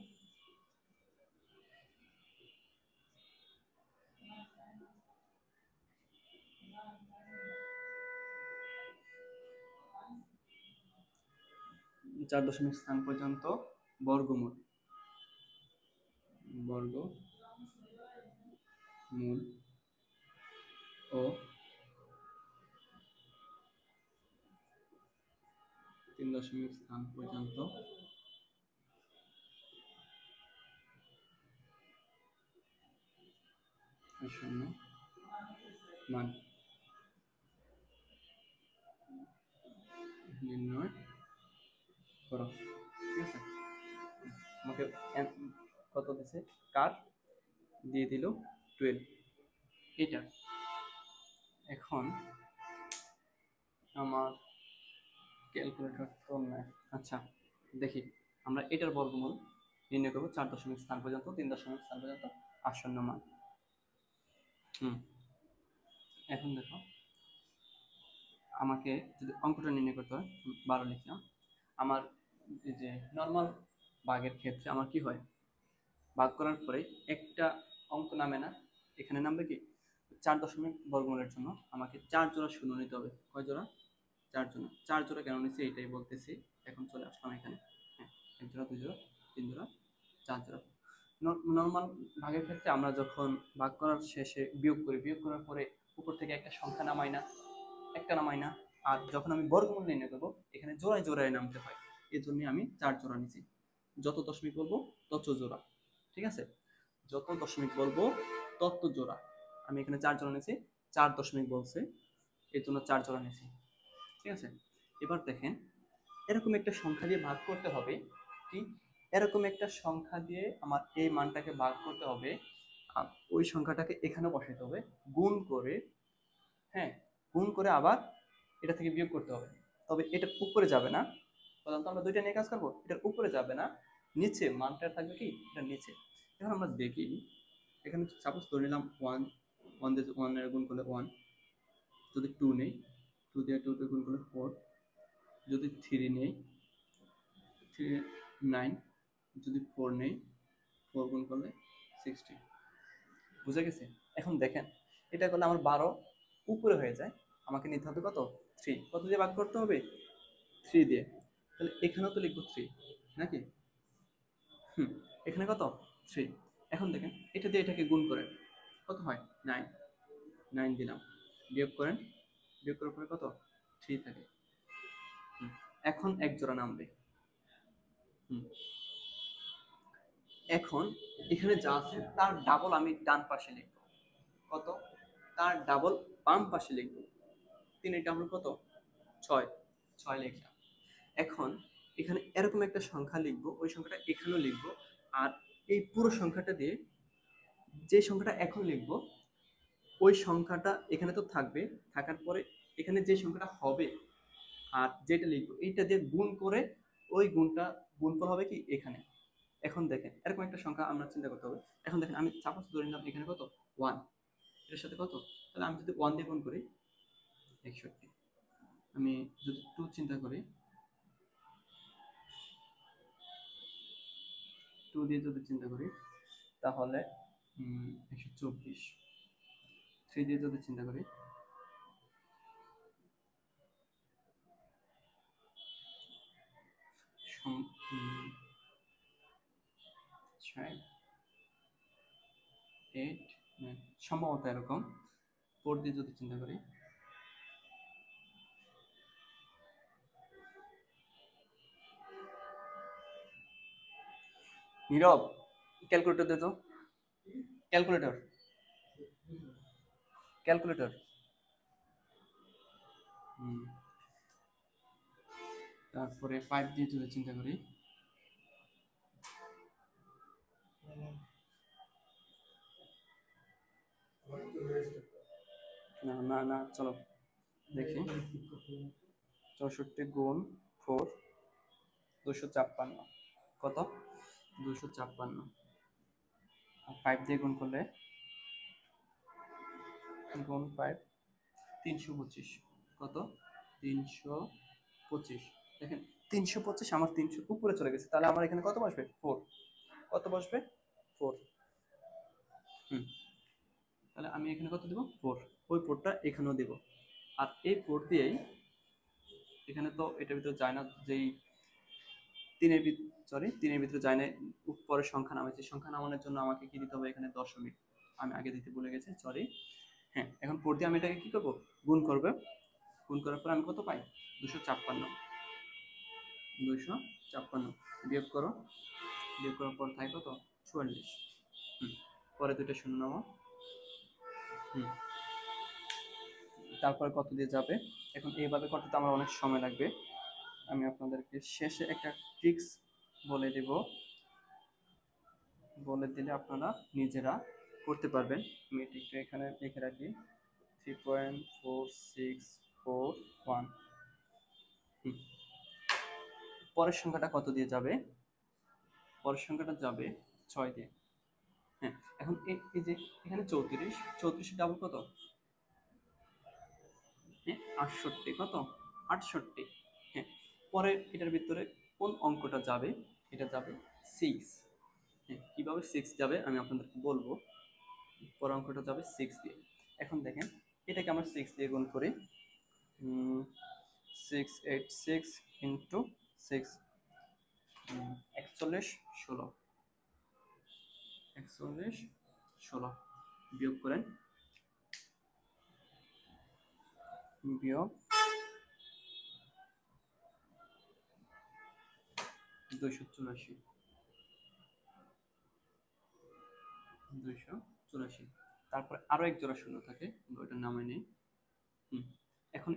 চার দশমিক স্থান পর্যন্ত বর্গমূল, বর্গমূল ও 3 দশমিক স্থান পর্যন্ত আসন্ন মান নির্ণয় করো। ঠিক আছে, আমাকে কত দিছে, কার দিয়ে দিল 12, এটা। এখন আমার ক্যালকুলেটর তো নাই, আচ্ছা দেখি আমরা এটার বর্গমূল নির্ণয় করবো 4 দশমিক স্থান পর্যন্ত 3 দশমিক স্থান পর্যন্ত আসন্ন মান। এখন দেখো আমাকে যদি অঙ্কটা নির্ণয় করতে হয়, 12 লিখলাম। আমার এই যে নর্মাল ভাগের ক্ষেত্রে আমার কি হয়, ভাগ করার পরে একটা অঙ্ক নামে না, এখানে নামবে কি 4 দশমিক বর্গমূলের জন্য আমাকে 4 জোড়া শূন্য নিতে হবে। কয় জোড়া? 4 জোড়া। 4 জোড়া কেন নিচ্ছি এটাই বলতেছি। এখন চলে আসলাম এখানে। হ্যাঁ, 1 জোড়া, 2 জোড়া, 3 জোড়া, 4 জোড়া। নর্মাল ভাগের ক্ষেত্রে আমরা যখন ভাগ করার শেষে বিয়োগ করি, বিয়োগ করার পরে উপর থেকে একটা সংখ্যা নামাই না, একটা নামাই না। আর যখন আমি বর্গমূল নির্ণয় করবো, এখানে জোড়ায় জোড়ায় নামতে হয়। এই জন্য আমি 4 জোড়া নিছি। যত দশমিক বলবো তত জোড়া, ঠিক আছে? যত দশমিক বলবো তত জোড়া। আমি এখানে 4 জোড়া নিয়েছি, 4 দশমিক বলছে এর জন্য 4 জোড়া নিয়েছি, ঠিক আছে? এবার দেখেন, এরকম একটা সংখ্যা দিয়ে ভাগ করতে হবে। কি? এরকম একটা সংখ্যা দিয়ে আমার এই মানটাকে ভাগ করতে হবে, আর ওই সংখ্যাটাকে এখানে বসাতে হবে, গুণ করে, হ্যাঁ, গুণ করে আবার এটা থেকে বিয়োগ করতে হবে। তবে এটার উপরে যাবে না, সাধারণত আমরা দুইটা নিয়ে কাজ করবো, এটার উপরে যাবে না, নিচে মানটা থাকবে কি, এটা নিচে। এখন আমরা দেখি, এখানে সাপোজ ধরে নিলাম 1, 1 দিয়ে 1 এর গুণ করলে 1, যদি 2 নেই, 2 দিয়ে 2 তে গুণ করলে 4, যদি 3 নেই, 3 9, যদি 4 নেই, 4 গুণ করলে 60। বুঝে গেছে? এখন দেখেন, এটা করলে আমার 12 উপরে হয়ে যায়, আমাকে নিতে হবে কত? 3। কত দিয়ে ভাগ করতে হবে? 3 দিয়ে। তাহলে এখানেও তো লিখবো 3, নাকি? এখানে কত? 3। এখন দেখেন, এটা দিয়ে এটাকে গুণ করেন, কত হয়? 9। 9 দিলাম, বিয়োগ করেন, বিয়োগ করার পরে কত? 3 থাকে। এখন এক জোড়া নামবে। এখন এখানে যা আছে তার ডাবল আমি ডান পাশে লিখব। কত? তার ডাবল বাম পাশে লিখব। 3 এর ডাবল কত? 6। 6 লিখলাম। এখন এখানে এরকম একটা সংখ্যা লিখব, ওই সংখ্যাটা এখানেও লিখব, আর এই পুরো সংখ্যাটা দিয়ে যে সংখ্যাটা এখন লিখব ওই সংখ্যাটা এখানে তো থাকবে, থাকার পরে এখানে যে সংখ্যাটা হবে আর যেটা লিখবো এইটা দিয়ে গুণ করে ওই গুণটা, গুণফল হবে কি এখানে। এখন দেখেন, এরকম একটা সংখ্যা আমরা চিন্তা করতে হবে। এখন দেখেন, আমি সাপোজ ধরে নিলাম এখানে কত? 1, এর সাথে কত? তাহলে আমি যদি 1 দিয়ে গুণ করি 61, আমি যদি 2 চিন্তা করি, 2 দিয়ে যদি চিন্তা করি তাহলে 124। 3 দিয়ে যদি চিন্তা করি, 6, 8, 9, সম্ভবত এরকম। 4 দিয়ে যদি চিন্তা করি, নীরব, ক্যালকুলেটর দে তো, ক্যালকুলেটর, ক্যালকুলেটর। তারপরে 5 দিয়ে যদি চিন্তা করি, না না না, চলো দেখি, 64 গুণ 4, 256। কত? 256। আর 5 দিয়ে গুণ করলে, গুণ 5, 325। কত? 325। দেখেন, 325, আমার 300 উপরে চলে গেছে, তাহলে আমার এখানে কত বসবে? 4। কত বসবে? 4। তাহলে আমি এখানে কত দেব? 4। ওই 4টা এখানেও দেব। আর এই 4 দিয়েই, এখানে তো এটার ভিতরে যায় না, যেই 3-এর ভিতরে যায় না, উপরের সংখ্যা নামাইছে, সংখ্যা নামানোর জন্য আমাকে কি দিতে হবে? এখানে দশমিক আমি আগে দিতে ভুলে গেছি, সরি। হ্যাঁ, এখন 4 দিয়ে আমি এটাকে কি করব? গুণ করব। গুণ করার পর আমি কত পাই? 256। 256 বিয়োগ করো, বিয়োগ করার পর থাকে কত? 44। পরে দুটো শূন্য নামাও। তারপরে কত দিয়ে যাবে? এখন এইভাবে করতে আমার অনেক সময় লাগবে, আমি আপনাদেরকে শেষে একটা ট্রিক্স বলে দেব, বলে দিলে আপনারা নিজেরা করতে পারবেন। আমি এটি একটু এখানে লিখে রাখি, 3.4641। পরের সংখ্যাটা কত দিয়ে যাবে? পরের সংখ্যাটা যাবে 6 দিয়ে। হ্যাঁ, এখন এই যে এখানে 34, 34 ডাবল কত? 68। কত? 68। হ্যাঁ, পরে এটার ভিতরে কোন অঙ্কটা যাবে? এটা যাবে 6। হ্যাঁ, কিভাবে 6 যাবে আমি আপনাদেরকে বলবো। পরের অঙ্কটা যাবে 6 দিয়ে। এখন দেখেন এটাকে আমরা 6 দিয়ে গুণ করি, 6 8 6 ইন্টু 6, 41 16, 41 16 বিয়োগ করেন, বিয়োগ 284, 284। তারপরে আরো এক জোড়া শূন্য থাকে, ওইটার নামে নেই। এখন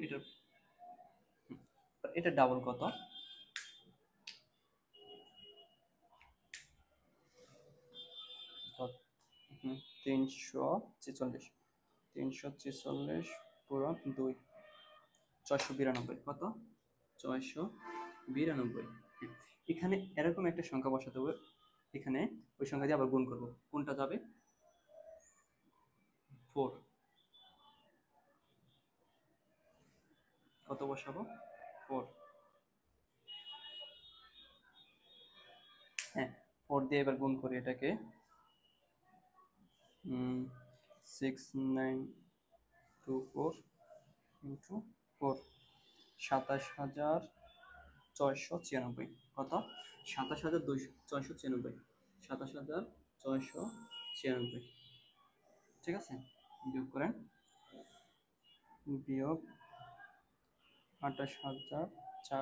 এটা ডাবল কত? 346, 346 পূরণ 2, 692। কত? 692। এখানে এরকম একটা সংখ্যা বসাতে হবে, এখানে ওই সংখ্যা দিয়ে আবার গুণ করব। কোনটা যাবে? 4। কত বসাবো? 4। হ্যাঁ, 4 দিয়ে এবার গুণ করি এটাকে, 6924 ইন্টু 4, 27696। কত? 27696, 27696। ঠিক আছে, বিয়োগ করেন, বিয়োগ 28400,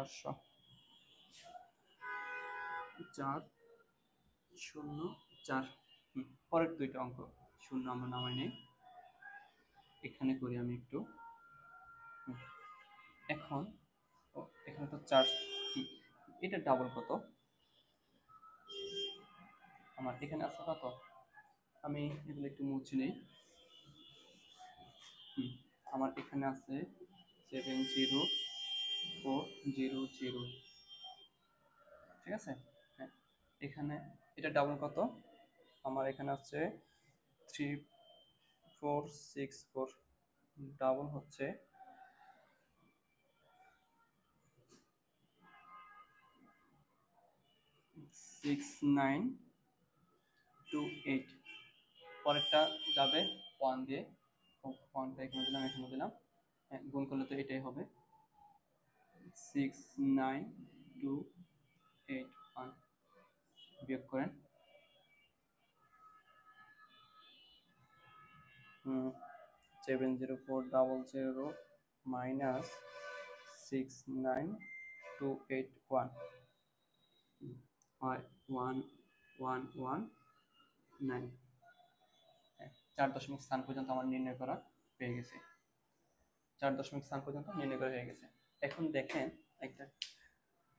404। পরের দুইটা অঙ্ক শূন্য আমরা নামাই নেই, এখানে করি আমি একটু। এখন এখানে তো 4, এটা ডাবল কত? আমার এখানে আছে কত? আমি এগুলো একটু মুছে নেই। আমার এখানে আছে 70400। ঠিক আছে, হ্যাঁ। এখানে এটা ডাবল কত? আমার এখানে আছে 3464, ডাবল হচ্ছে 6928। পরেরটা যাবে 1 দিয়ে, 1টা এখানে দিলাম, এখানে দিলাম, গুণ করলে তো এটাই হবে, 69281। বিয়োগ করেন, 70400 মাইনাস 69281 হয় 1119। 4 দশমিক স্থান পর্যন্ত আমার নির্ণয় করা হয়ে গেছে, 4 দশমিক স্থান পর্যন্ত নির্ণয় করা হয়ে গেছে। এখন দেখেন একটা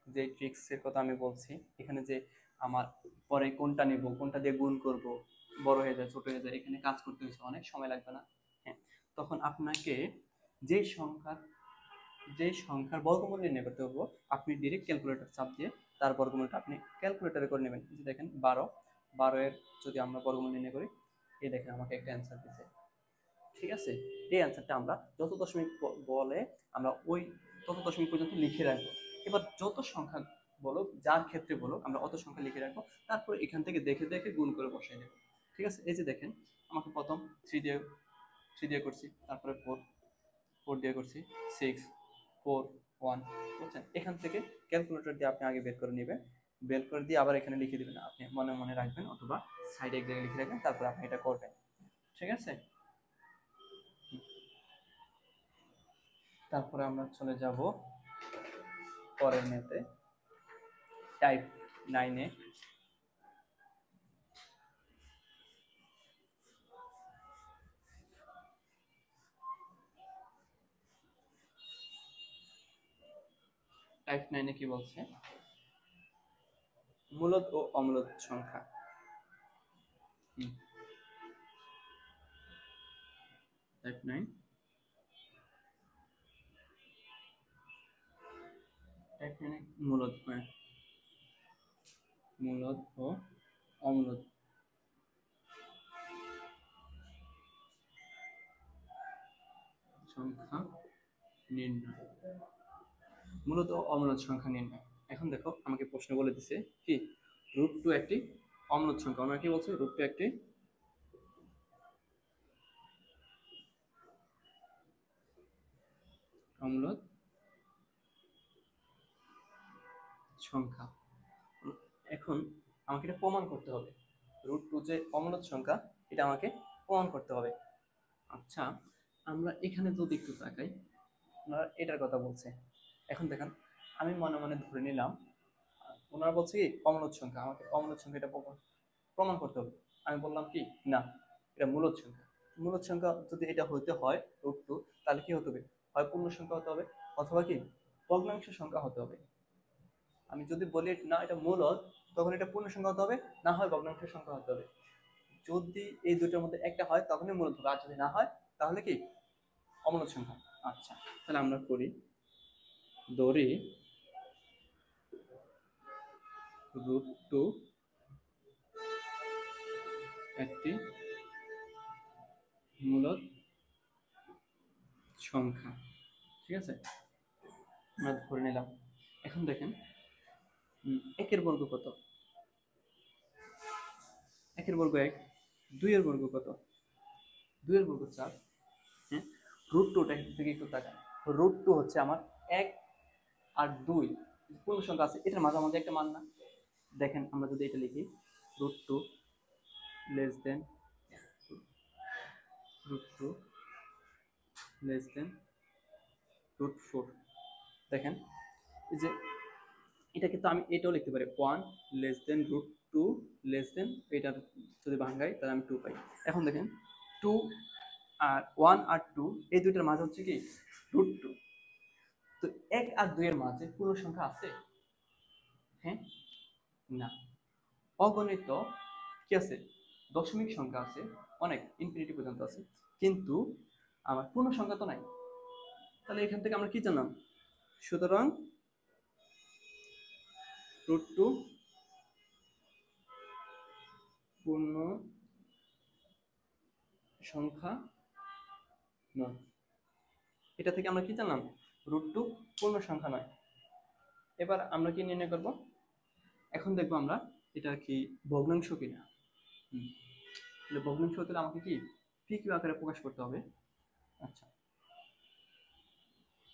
যে ট্রিক্সের কথা আমি বলছি, এখানে যে আমার পরে কোনটা নিব, কোনটা দিয়ে গুণ করব, বড় হয়ে যায় ছোট হয়ে যায়, এখানে কাজ করতে হচ্ছে, অনেক সময় লাগবে না? হ্যাঁ, তখন আপনাকে যে সংখ্যার বর্গমূল নির্ণয় করতে হবে, আপনি ডিরেক্ট ক্যালকুলেটর চাপ দিয়ে তার বর্গমূলটা আপনি ক্যালকুলেটরে করে নেবেন। যে দেখেন 12 এর যদি আমরা বর্গমূল নির্ণয় করি, এই দেখেন আমাকে একটা অ্যান্সার দিচ্ছে। ঠিক আছে, এই অ্যান্সারটা আমরা যত দশমিক বলে আমরা ওই তত দশমিক পর্যন্ত লিখে রাখবো। এবার যত সংখ্যা বলুক, যার ক্ষেত্রে বলুক, আমরা অত সংখ্যা লিখে রাখবো, তারপর এখান থেকে দেখে দেখে গুণ করে বসাই দেবো। ঠিক আছে, এই যে দেখেন আমাকে প্রথম 3 দিয়ে করছি, তারপরে 4 দিয়ে করছি, 6 4 1, বুঝছেন? এখান থেকে ক্যালকুলেটর দিয়ে আপনি আগে বের করে নেবেন, বের করে দিয়ে আবার এখানে লিখে দিবেন, আপনি মনে মনে রাখবেন অথবা সাইডে এক জায়গায় লিখে রাখবেন, তারপর আপনি এটা করবেন। ঠিক আছে, তারপরে আমরা চলে যাব পরের ম্যাথে, টাইপ 9-এ। টাইপ 9-এ কি বলছে? মূলদ ও অমূলদ সংখ্যা। টাইপ 9, টাইপ 9 মূলদ, মূলদ ও অমূলদ সংখ্যা নির্ণয়, মূলত অমূলদ সংখ্যা নির্ণয়। এখন দেখো আমাকে প্রশ্ন বলে দিছে কি, √2 একটি অমূলদ সংখ্যা। আমরা কি বলছি? √2 একটি অম্লত সংখ্যা। এখন আমাকে এটা প্রমাণ করতে হবে, √2 যে অম্লত সংখ্যা এটা আমাকে প্রমাণ করতে হবে। আচ্ছা, আমরা এখানে যদি একটু তাকাই, ওনারা এটার কথা বলছে। এখন দেখেন, আমি মনে মনে ধরে নিলাম ওনারা বলছে কি অম্লত সংখ্যা, আমাকে অম্লত সংখ্যা এটা প্রমাণ করতে হবে। আমি বললাম কি না, এটা মূলদ সংখ্যা। মূলদ সংখ্যা যদি এটা হইতে হয় √2, তাহলে কি হতে হবে, হয় পূর্ণ সংখ্যা হতে হবে অথবা কি ভগ্নাংশ সংখ্যা হতে হবে। আমি যদি বলি না এটা মূলদ, তখন এটা পূর্ণ সংখ্যা হতে হবে, না হয় ভগ্নাংশ সংখ্যা হতে হবে। যদি এই দুটোর মধ্যে একটা হয় তখনই মূলদ হবে, আর যদি না হয় তাহলে কি অমূলদ সংখ্যা। আচ্ছা, তাহলে আমরা করি, ধরি √2 একটি মূলদ সংখ্যা, ঠিক আছে, আমরা ধরে নিলাম। এখন দেখেন, একের বর্গ কত, একের বর্গ 1, 2 এর বর্গ কত, 2 এর বর্গ 4। হ্যাঁ, √2টা থেকে একটু তাকান, √2 হচ্ছে আমার 1 আর 2 পূর্ণ সংখ্যা আছে, এটার মাঝামাঝি একটা মান না। দেখেন আমরা যদি এটা লিখি, √2 লেস দেন √2 লেস দেন √4। দেখেন এই যে এটা কিন্তু আমি এটাও লিখতে পারি, 1 লেস দেন √2 লেস দেন, এটার যদি ভাঙাই তাহলে আমি 2 পাই। এখন দেখেন 2 আর 1 আর 2 এই দুইটার মাঝে হচ্ছে কি √2। তো 1 আর 2 এর মাঝে পূর্ণ সংখ্যা আছে? হ্যাঁ, না, অগণিত কি আছে, দশমিক সংখ্যা আছে, অনেক ইনফিনিটি পর্যন্ত আছে, কিন্তু আমার পূর্ণ সংখ্যা তো নাই। তাহলে এখান থেকে আমরা কি জানলাম, সুতরাং √2 পূর্ণ সংখ্যা নয়। এটা থেকে আমরা কি জানলাম, √2 পূর্ণ সংখ্যা নয়। এবার আমরা কি নির্ণয় করব, এখন দেখবো আমরা এটা কি ভগ্নাংশ কিনা। তাহলে ভগ্নাংশ হতে আমাকে কি PQ আকারে প্রকাশ করতে হবে। আচ্ছা,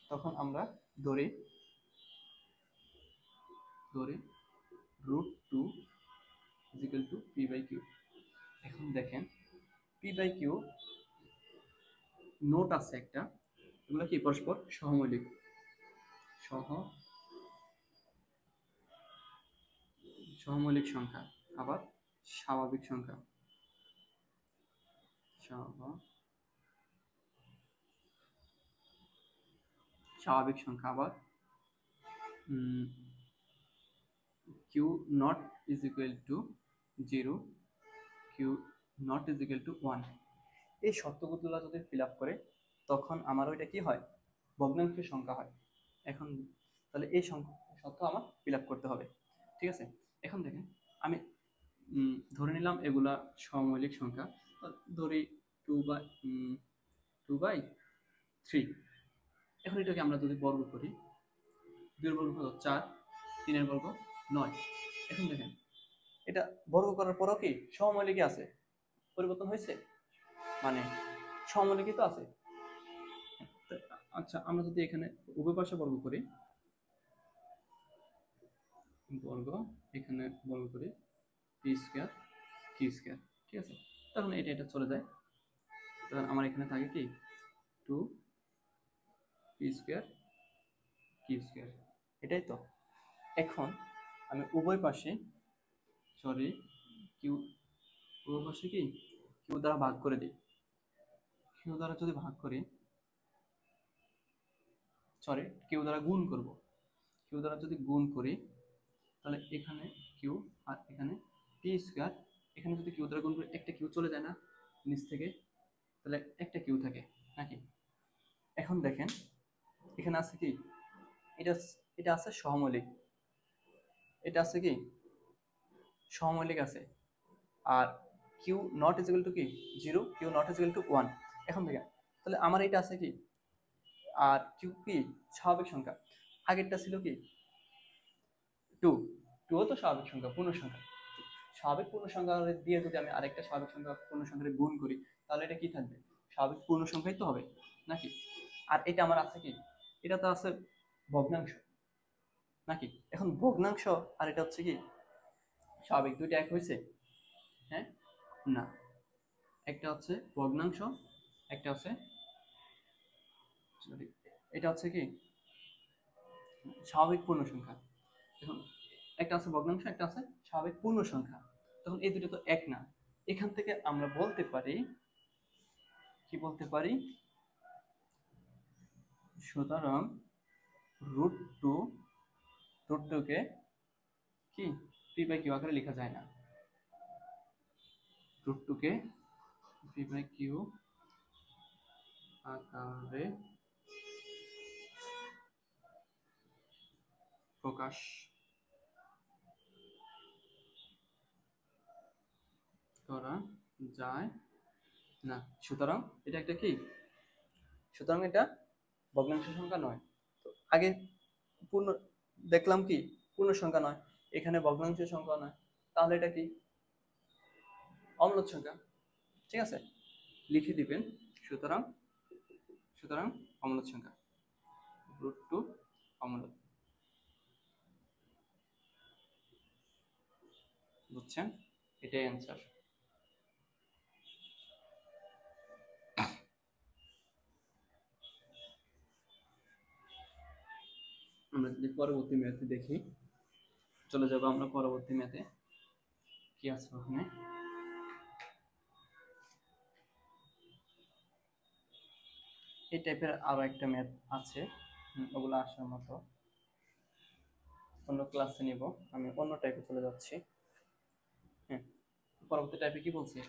তখন আমরা ধরি √2 = P/Q। এখন দেখেন P/Q নোট আছে একটা, এগুলো কি পরস্পর সহমৌলিক, সহমৌলিক সংখ্যা, আবার স্বাভাবিক সংখ্যা, স্বাভাবিক সংখ্যা, আবার Q not is equal to 0, Q not is equal to 1। এই শর্তগুলো যদি ফিল আপ করে তখন আমার ওইটা কি হয়, ভগ্নাংশ সংখ্যা হয়। এখন তাহলে এই শর্ত আমার ফিল আপ করতে হবে, ঠিক আছে। এখন দেখেন আমি ধরে নিলাম এগুলা সমমৌলিক সংখ্যা, ধরি 2/3। এখন এটাকে আমরা যদি বর্গ করি, 2 এর বর্গ 4, 3 এর বর্গ 9। এখন দেখেন এটা বর্গ করার পরও কি সমমৌলিকই আছে, পরিবর্তন হয়েছে, মানে সমমৌলিকই তো আছে। আচ্ছা, আমরা যদি এখানে উভয় পাশে বর্গ করি, এখানে বর্গ করি p² q², ঠিক আছে, তখন এটা চলে যায়, তখন আমার এখানে থাকে কি 2p² q², এটাই তো। এখন আমি উভয় পাশে কি কিউ দ্বারা ভাগ করে দিই, কিউ দ্বারা যদি ভাগ করি, কিউ দ্বারা গুণ করব, কিউ দ্বারা যদি গুণ করি তাহলে এখানে কিউ আর এখানে p², এখানে যদি কিউ দ্বারা গুণ করি একটা কিউ চলে যায় না নিচ থেকে, তাহলে একটা কিউ থাকে নাকি। এখন দেখেন এখানে আছে কি, এটা আছে সহমৌলিক, এটা আছে কি সহমৌলিক আছে, আর q not is equal to কি 0, Q not is equal to 1। এখন দেখেন তাহলে আমার এটা আছে কি, আর কিউ কি স্বাভাবিক সংখ্যা, আগেরটা ছিল কি 2, 2ও তো স্বাভাবিক সংখ্যা, পূর্ণ সংখ্যা। স্বাভাবিক পূর্ণ সংখ্যা দিয়ে যদি আমি আরেকটা স্বাভাবিক সংখ্যা পূর্ণ সংখ্যাকে গুণ করি তাহলে এটা কি থাকবে, স্বাভাবিক পূর্ণ সংখ্যাই তো হবে নাকি। আর এটা আমার আছে কি এটা তো আছে ভগ্নাংশ নাকি? এখন ভগ্নাংশ আর এটা হচ্ছে কি স্বাভাবিক, দুইটা এক হয়েছে? হ্যাঁ, না, একটা হচ্ছে ভগ্নাংশ, একটা হচ্ছে sorry, এটা হচ্ছে কি স্বাভাবিক পূর্ণ সংখ্যা। এখন একটা আছে ভগ্নাংশ, একটা আছে স্বাভাবিক পূর্ণ সংখ্যা, তখন এই দুটো তো এক না। এখান থেকে আমরা বলতে পারি, কি বলতে পারি, সুতরাং রুট টু, রুট টুকে কি পি বাই কিউ আকারে লেখা যায় না। রুট টুকে পি বাই কিউ আকারে প্রকাশ করা যায় না। সুতরাং এটা একটা কি, সুতরাং এটা ভগ্নাংশ সংখ্যা নয়। তো আগে পূর্ণ দেখলাম কি পূর্ণ সংখ্যা নয়, এখানে ভগ্নাংশ সংখ্যা নয়, তাহলে এটা কি অম্লত সংখ্যা। ঠিক আছে, লিখে দিবেন সুতরাং, সুতরাং অম্লত সংখ্যা, রুট টু অম্লত। বুঝছেন? এটাই অ্যান্সার। আমরা যদি পরবর্তী ম্যাথে দেখি, চলে যাবো আমরা পরবর্তী ম্যাথে, কি আছে ওখানে। এই টাইপের আরো একটা ম্যাথ আছে, ওগুলো আসার মতো, অন্য ক্লাসে নিব, আমি অন্য টাইপে চলে যাচ্ছি। হ্যাঁ, পরবর্তী টাইপে কি বলছে,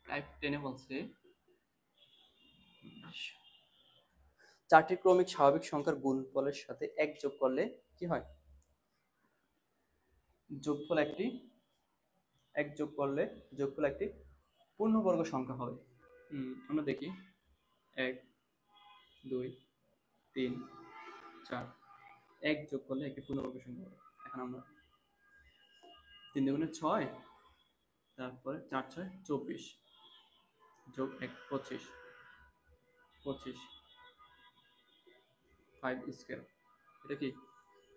টাইপ 10-এ বলছে চারটি ক্রমিক স্বাভাবিক সংখ্যার গুণফলের সাথে এক যোগ করলে কি হয়? যোগফল একটি, এক যোগ করলে যোগফল একটি পূর্ণবর্গ সংখ্যা হবে। আমরা দেখি 1 2 3 4, এক যোগ করলে একটি পূর্ণবর্গ সংখ্যা হবে। এখন আমরা 3 দুগুণে 6, তারপরে 4 6 24, যোগ 1 25, 25 5 স্কয়ার, এটা কি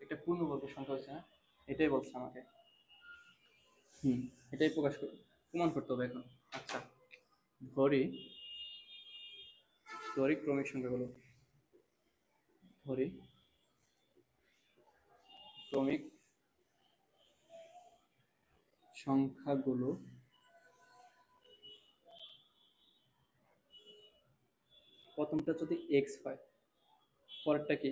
একটা পূর্ণবর্গ সংখ্যা হচ্ছে না? এটাই বলছে আমাকে। এটাই প্রমাণ করতে হবে এখন। আচ্ছা, ধরি, ধরি ক্রমিক সংখ্যাগুলো, ধরি ক্রমিক সংখ্যাগুলো প্রথমটা যদি এক্স হয়, পরেরটা কি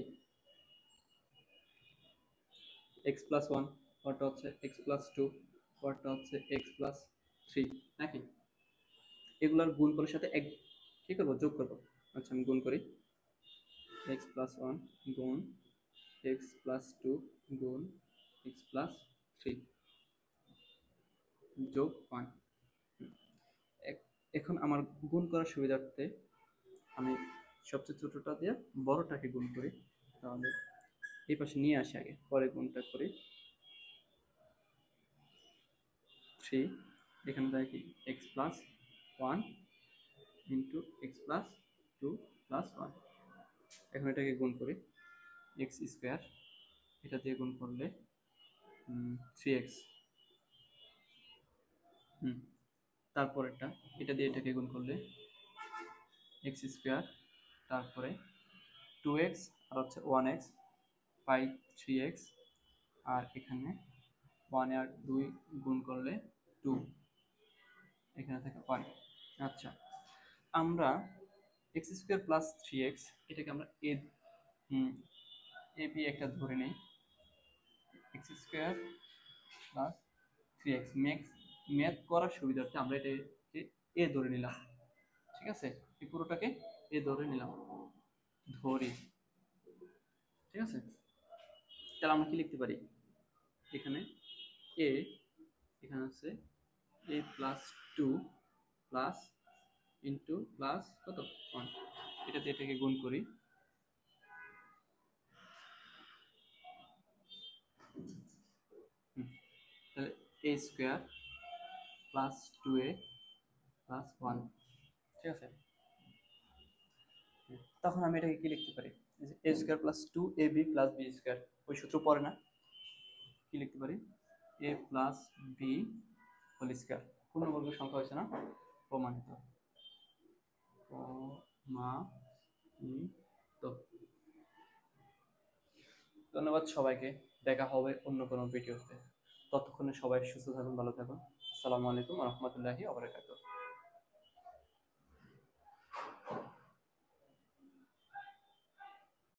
এক্স প্লাস ওয়ান, পরটা হচ্ছে এক্স প্লাস টু, পরটা হচ্ছে এক্স প্লাস থ্রি, নাকি? এগুলোর গুণফলের সাথে এক কি করবো, যোগ করবো। আচ্ছা, আমি গুণ করি, এক্স প্লাস ওয়ান গুণ এক্স প্লাস টু গুণ এক্স প্লাস থ্রি যোগ ওয়ান। এখন আমার গুণ করার সুবিধার্থে আমি সবচেয়ে ছোটটা দিয়ে বড়টাকে গুণ করি, তাহলে এই পাশে নিয়ে আসি আগে, পরে গুণটা করি। 3, এখানে দেয় কি x plus one into x plus two plus one. এখন এটাকে গুণ করি, এক্স স্কোয়ার, এটা দিয়ে গুণ করলে 3x, তারপরেরটা এটা দিয়ে এটাকে গুণ করলে এক্স স্কোয়ার, তারপরে 2x আর হচ্ছে 1x বাই 3x, আর এখানে 1 আর 2 গুণ করলে 2, এখানে থাকে 1। আচ্ছা, আমরা এক্স স্কোয়ার প্লাস 3x এটাকে আমরা এ বি একটা ধরে নেই, x square plus 3x math করার সুবিধার্থে আমরা এটাকে এ ধরে নিলাম। ঠিক আছে, এই পুরোটাকে এ ধরে নিলাম, ধরি। ঠিক আছে, তাহলে আমরা কি লিখতে পারি, এখানে এ, এখানে হচ্ছে a plus two plus into plus কত ওয়ান, এটাতে এটাকে গুণ করি, তাহলে এ স্কোয়ার প্লাস 2a প্লাস 1। ঠিক আছে, তখন আমি এটাকে কি লিখতে পারি, a square plus 2ab plus b square, ওই সূত্র পড়ে না, কি লিখতে পারি, a plus b whole square, পূর্ণবর্গ সংখ্যা হয়েছে না, প্রমাণিত, প্রমাণিত। ধন্যবাদ সবাইকে, দেখা হবে অন্য কোনো ভিডিওতে। ততক্ষণে সবাই সুস্থ থাকুন, ভালো থাকুন। আসসালামু আলাইকুম ওয়া রাহমাতুল্লাহি ওয়া বারাকাতুহু।